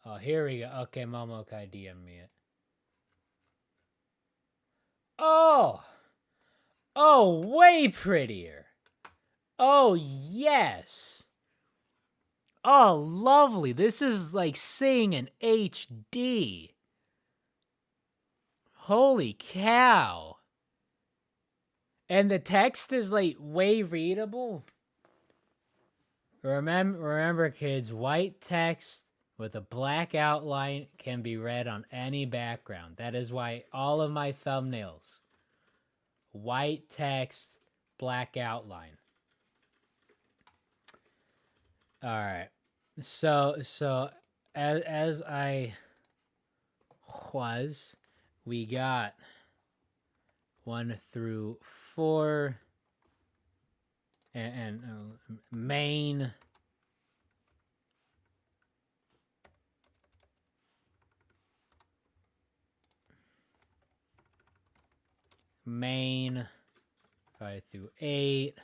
Oh, here we go. Okay, Momokai DM me it. Oh! Oh, way prettier. Oh, yes. Oh, lovely. This is like seeing an HD. Holy cow. And the text is like way readable. Remember kids, white text with a black outline can be read on any background. That is why all of my thumbnails, white text, black outline. All right. So as I was, we got 1 through 4 and main. Main 5 through 8.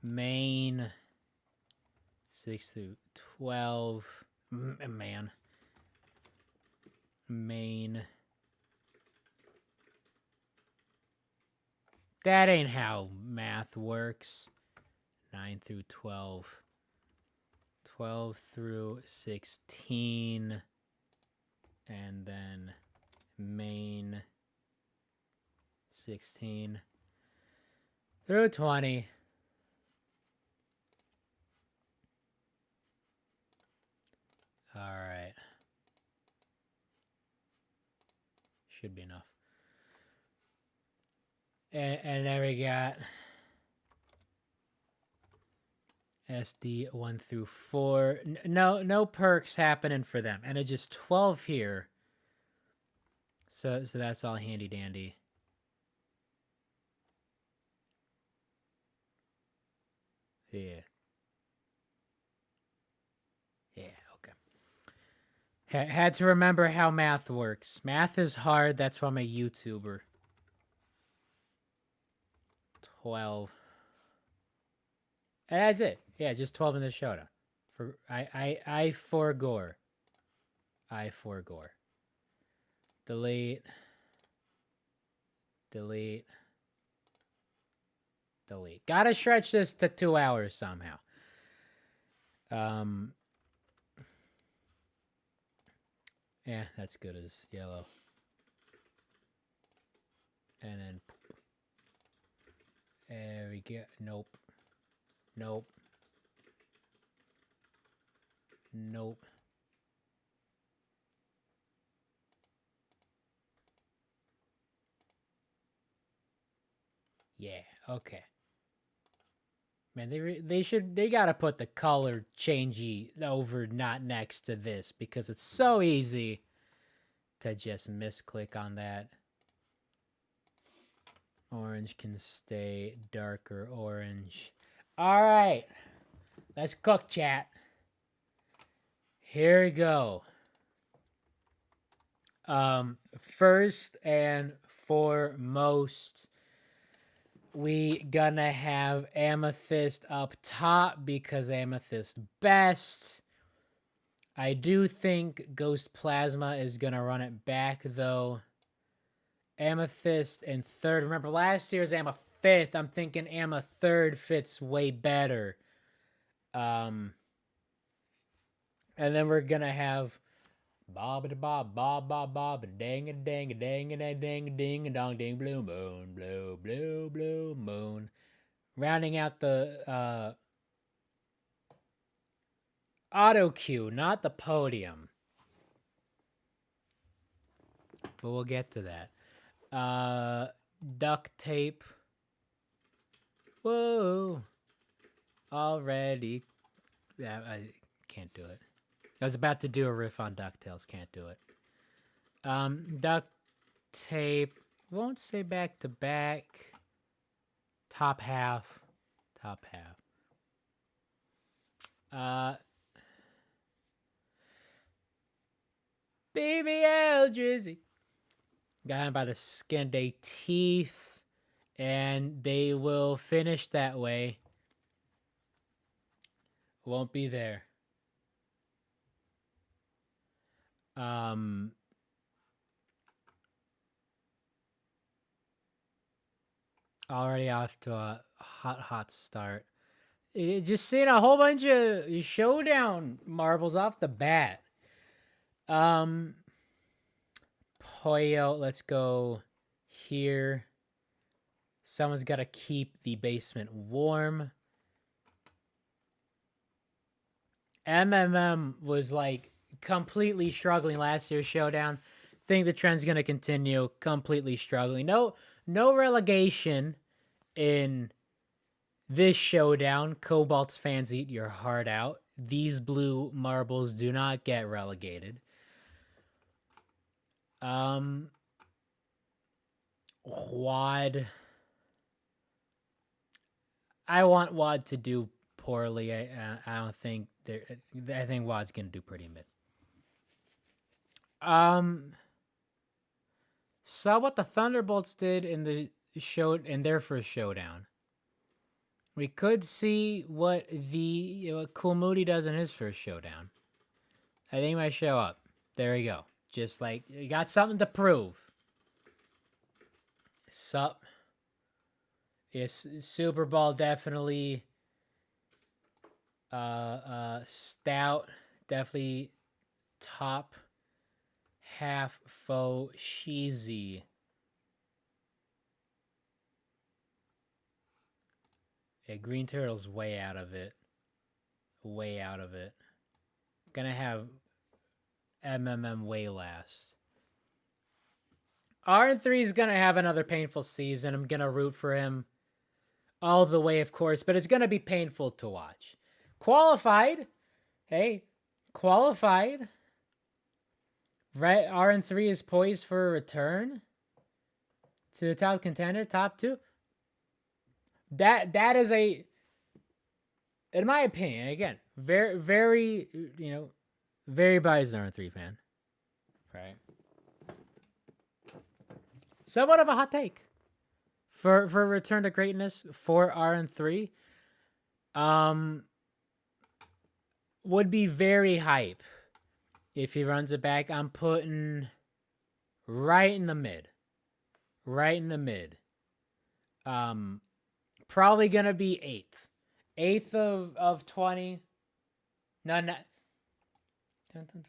Main 6 through 12. Man. Main. That ain't how math works. 9 through 12. 12 through 16. And then main 16 through 20. All right. Should be enough. And then we got SD 1 through 4. No perks happening for them. And it's just 12 here. So that's all handy dandy. Yeah. Yeah, okay. Had to remember how math works. Math is hard. That's why I'm a YouTuber. 12. And that's it. Yeah, just 12 in the showdown. For I for gore. I for gore. Delete. Delete. Delete. Gotta stretch this to 2 hours somehow. Yeah, that's good as yellow. And then there we go. Nope. Nope. Nope. Yeah, okay. Man, they gotta put the color changey over not next to this because it's so easy to just misclick on that. Orange can stay darker orange. All right, let's cook, chat. Here we go. First and foremost, we gonna have Amethyst up top because Amethyst best. I do think Ghost Plasma is gonna run it back though. Amethyst in third. Remember last year's Amma fifth. I'm thinking Amma third fits way better. And then we're gonna have bob a bob bob bob bob dang a dang a dang a dang a ding a dong ding blue moon blue moon. Rounding out the auto cue, not the podium. But we'll get to that. Duct tape. Whoa. Already. Yeah, I can't do it. I was about to do a riff on DuckTales. Can't do it. Duct tape. Won't say back to back. Top half. Top half. BBL Drizzy. Got him by the skin of their teeth. And they will finish that way. Won't be there. Already off to a hot start. Just seeing a whole bunch of showdown marbles off the bat. Poyo, let's go here. Someone's got to keep the basement warm. MMM was like completely struggling last year's showdown. Think the trend's gonna continue. Completely struggling. No relegation in this showdown. Cobalt's fans eat your heart out. These blue marbles do not get relegated. Wad. I want Wad to do poorly. I don't think I think Wad's gonna do pretty mid. Saw what the Thunderbolts did in their first showdown. We could see what Cool Moody does in his first showdown. I think he might show up. There we go. Just like you got something to prove. Sup? Yes, Super Bowl definitely. Stout definitely top half faux cheesy. Yeah, Green Turtle's way out of it. Way out of it. Gonna have MMM way last. RN3 is gonna have another painful season. I'm gonna root for him all the way, of course, but it's gonna be painful to watch. Qualified. Hey, qualified. Right, RN3 is poised for a return to the top contender, top 2. That is a, in my opinion, again, very very biased RN3 fan. Right. Somewhat of a hot take for return to greatness for RN3. Would be very hype if he runs it back. I'm putting right in the mid. Right in the mid. Probably gonna be 8th. 8th of 20. No, not 10th and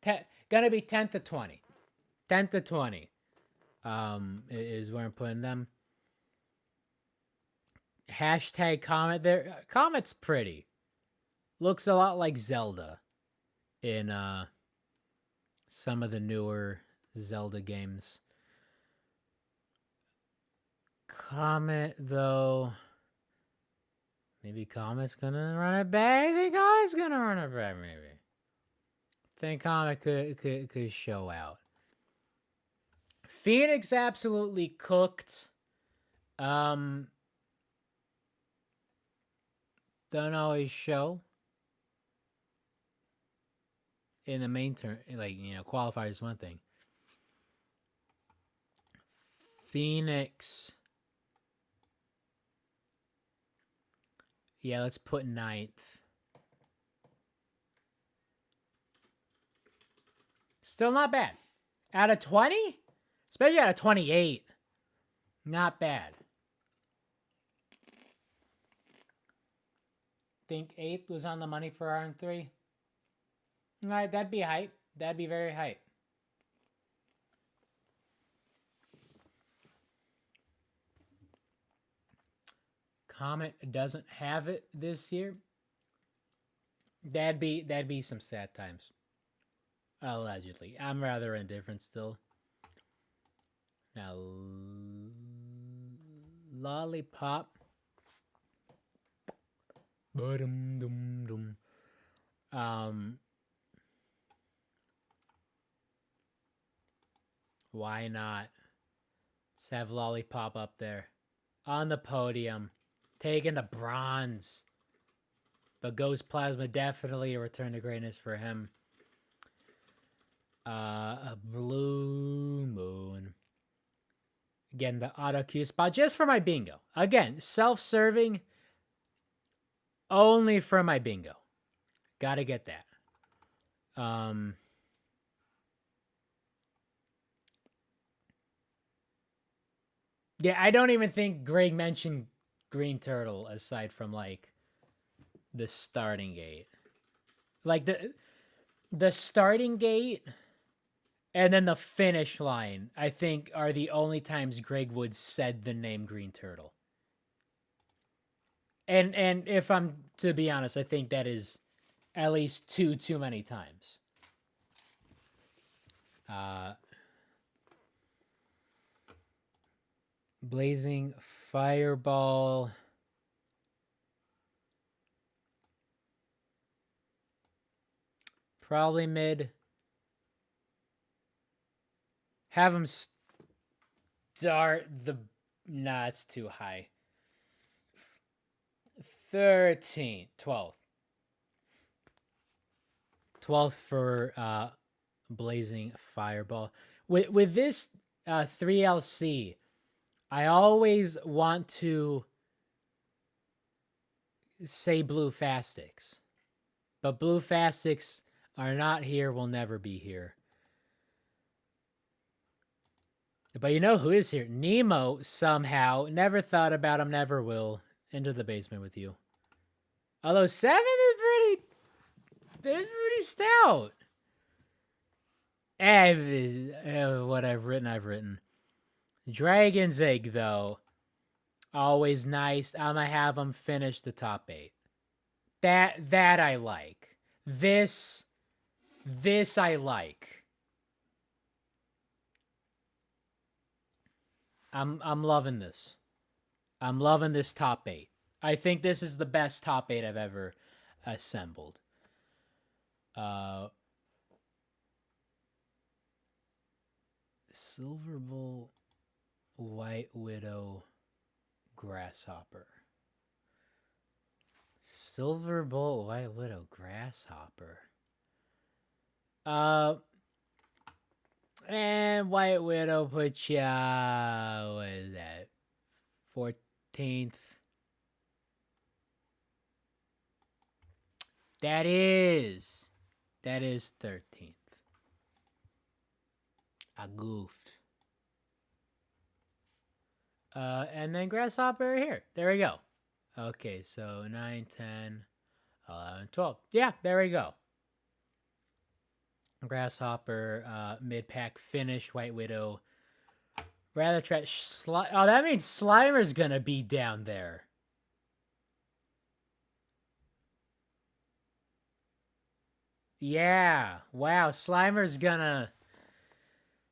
20. Gonna be 10th to 20. 10th to 20. Is where I'm putting them. Hashtag Comet there. Comet's pretty. Looks a lot like Zelda in some of the newer Zelda games. Comet, though, maybe Comet's gonna run it back. I think Comet's gonna run it back, maybe. I think Comet could show out. Phoenix absolutely cooked. Don't always show in the main turn, like, qualifiers is one thing. Phoenix. Yeah, let's put 9th. Still not bad. Out of 20? Especially out of 28. Not bad. Think 8th was on the money for RN3? Alright, that'd be hype. That'd be very hype. Comet doesn't have it this year. That'd be some sad times. Allegedly. I'm rather indifferent still. Now, Lollipop. Why not? Let's have Lollipop up there on the podium, taking the bronze. But Ghost Plasma, definitely a return to greatness for him. A Blue Moon. Again, the auto queue spot just for my bingo. Again, self-serving only for my bingo. Gotta get that. Yeah, I don't even think Greg mentioned Green Turtle aside from like the starting gate. Like the starting gate and then the finish line, I think, are the only times Greg Woods said the name Green Turtle. And if I'm to be honest, I think that is at least too many times. Blazing Fireball. Probably mid. Have him start the... Nah, it's too high. 13th. 12th. 12th for Blazing Fireball. With this 3LC, I always want to say Blue Fastics. But Blue Fastics are not here, will never be here. But you know who is here? Nemo, somehow. Never thought about him, never will. Into the basement with you. Although 7 is pretty stout. What I've written. Dragon's Egg, though. Always nice. I'm gonna have them finish the top 8. That I like. This I like. I'm loving this. I'm loving this top 8. I think this is the best top 8 I've ever assembled. Silver Bull, White Widow, Grasshopper. Silver Bull, White Widow, Grasshopper. And White Widow put ya, what is that? 14th. That is 13th. I goofed. And then Grasshopper here. There we go. Okay, so 9, 10, 11, 12. Yeah, there we go. Grasshopper, mid-pack finish, White Widow. Rather trash. Oh, that means Slimer's gonna be down there. Yeah. Wow, Slimer's gonna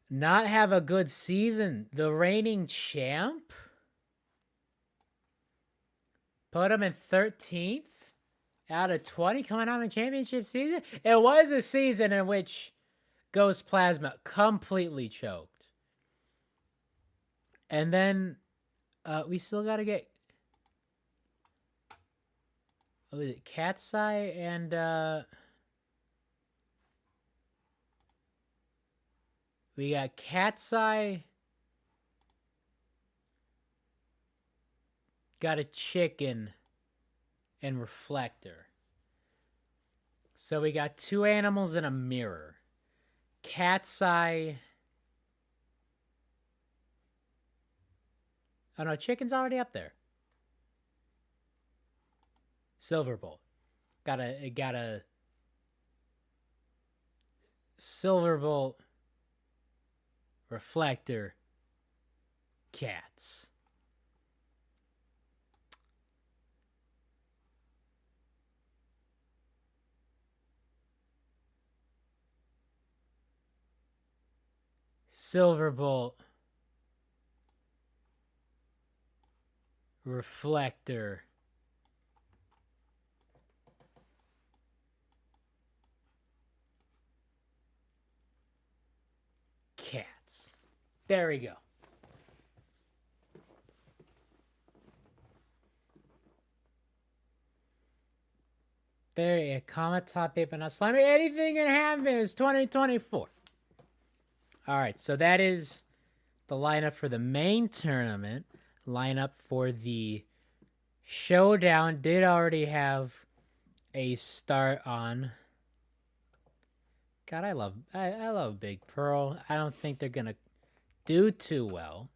not have a good season. The reigning champ? Put him in 13th out of 20 coming out of a championship season? It was a season in which Ghost Plasma completely choked. And then we still got to get... What was it? Cat's Eye and... we got Cat's Eye. Got a chicken and Reflector. So we got 2 animals and a mirror. Cat's Eye. Oh no, chicken's already up there. Silver Bolt. Got a Silver Bolt, Reflector, cats. Silver Bolt, Reflector, cats. There we go. There you go. Comet top 8, but not slimy. Anything can happen. It's 2024. All right, so that is the lineup for the main tournament. Lineup for the showdown did already have a start on. God, I love Big Pearl. I don't think they're gonna do too well,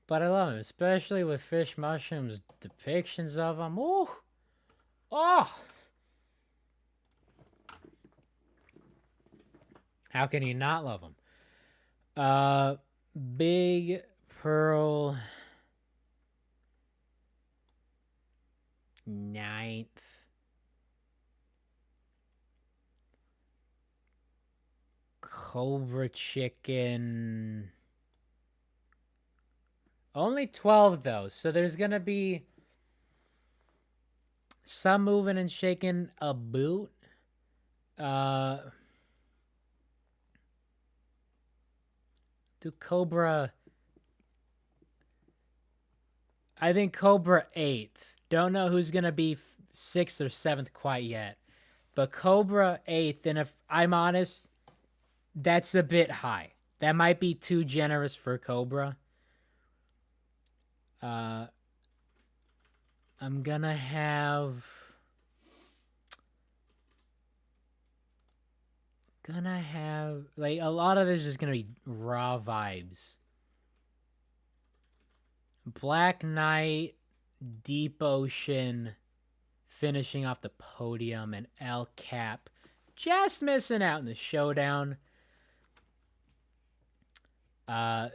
but I love him, especially with Fish Mushroom's depictions of him. Ooh, oh. How can you not love him? Big Pearl 9th. Cobra Chicken. Only 12 though, so there's gonna be some moving and shaking a boot. Do Cobra... I think Cobra 8th. Don't know who's going to be 6th or 7th quite yet. But Cobra 8th, and if I'm honest, that's a bit high. That might be too generous for Cobra. I'm going to have... like, a lot of this is going to be raw vibes. Black Knight, Deep Ocean, finishing off the podium, and El Cap just missing out in the showdown.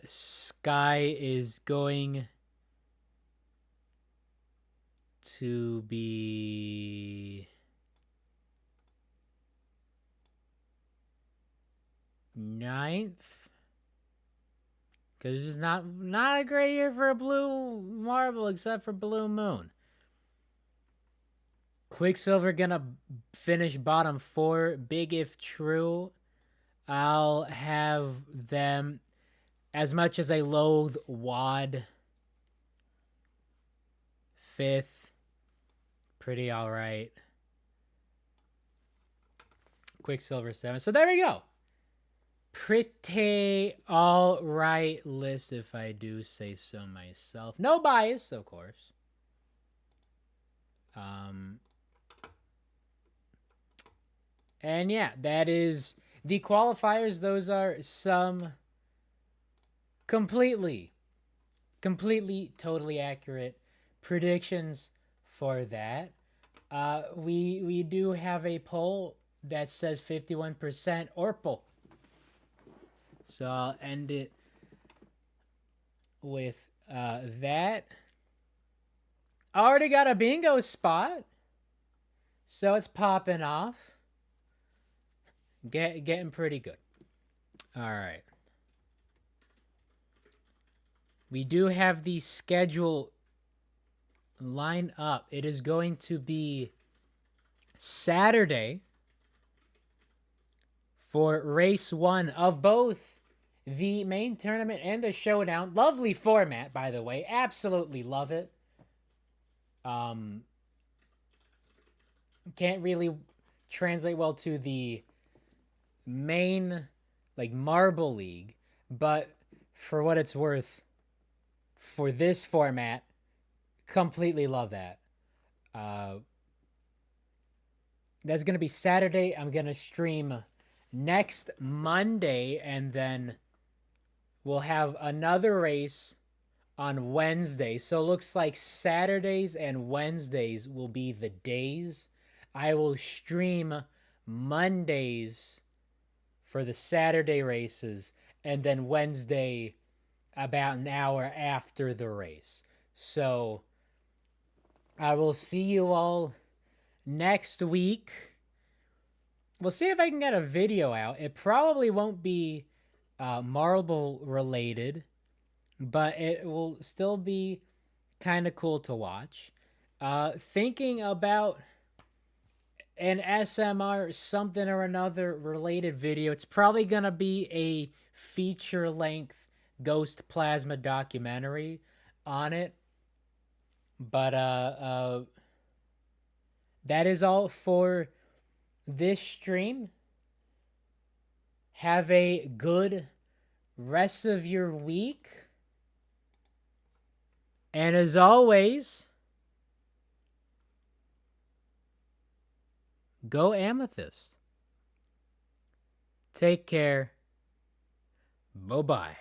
Sky is going to be ninth. Because it's not a great year for a blue marble except for Blue Moon. Quicksilver gonna finish bottom 4. Big if true. I'll have them, as much as I loathe WAD, 5th. Pretty alright. Quicksilver 7. So there we go. Pretty alright list, if I do say so myself. No bias, of course. And yeah, that is the qualifiers. Those are some completely, totally accurate predictions for that. We do have a poll that says 51% Orpal. So I'll end it with that. I already got a bingo spot, so it's popping off. Getting pretty good. All right. We do have the schedule line up. It is going to be Saturday for race 1 of both the main tournament and the showdown. Lovely format, by the way. Absolutely love it. Can't really translate well to the main, like, Marble League, but for what it's worth, for this format, completely love that. That's going to be Saturday. I'm going to stream next Monday, and then we'll have another race on Wednesday. So it looks like Saturdays and Wednesdays will be the days. I will stream Mondays for the Saturday races, and then Wednesday about an hour after the race. So I will see you all next week. We'll see if I can get a video out. It probably won't be marble related, but it will still be kind of cool to watch. Thinking about an SMR something or another related video. It's probably gonna be a feature-length Ghost Plasma documentary on it. But that is all for this stream. Have a good rest of your week. And as always, go Amethyst. Take care. Bye-bye.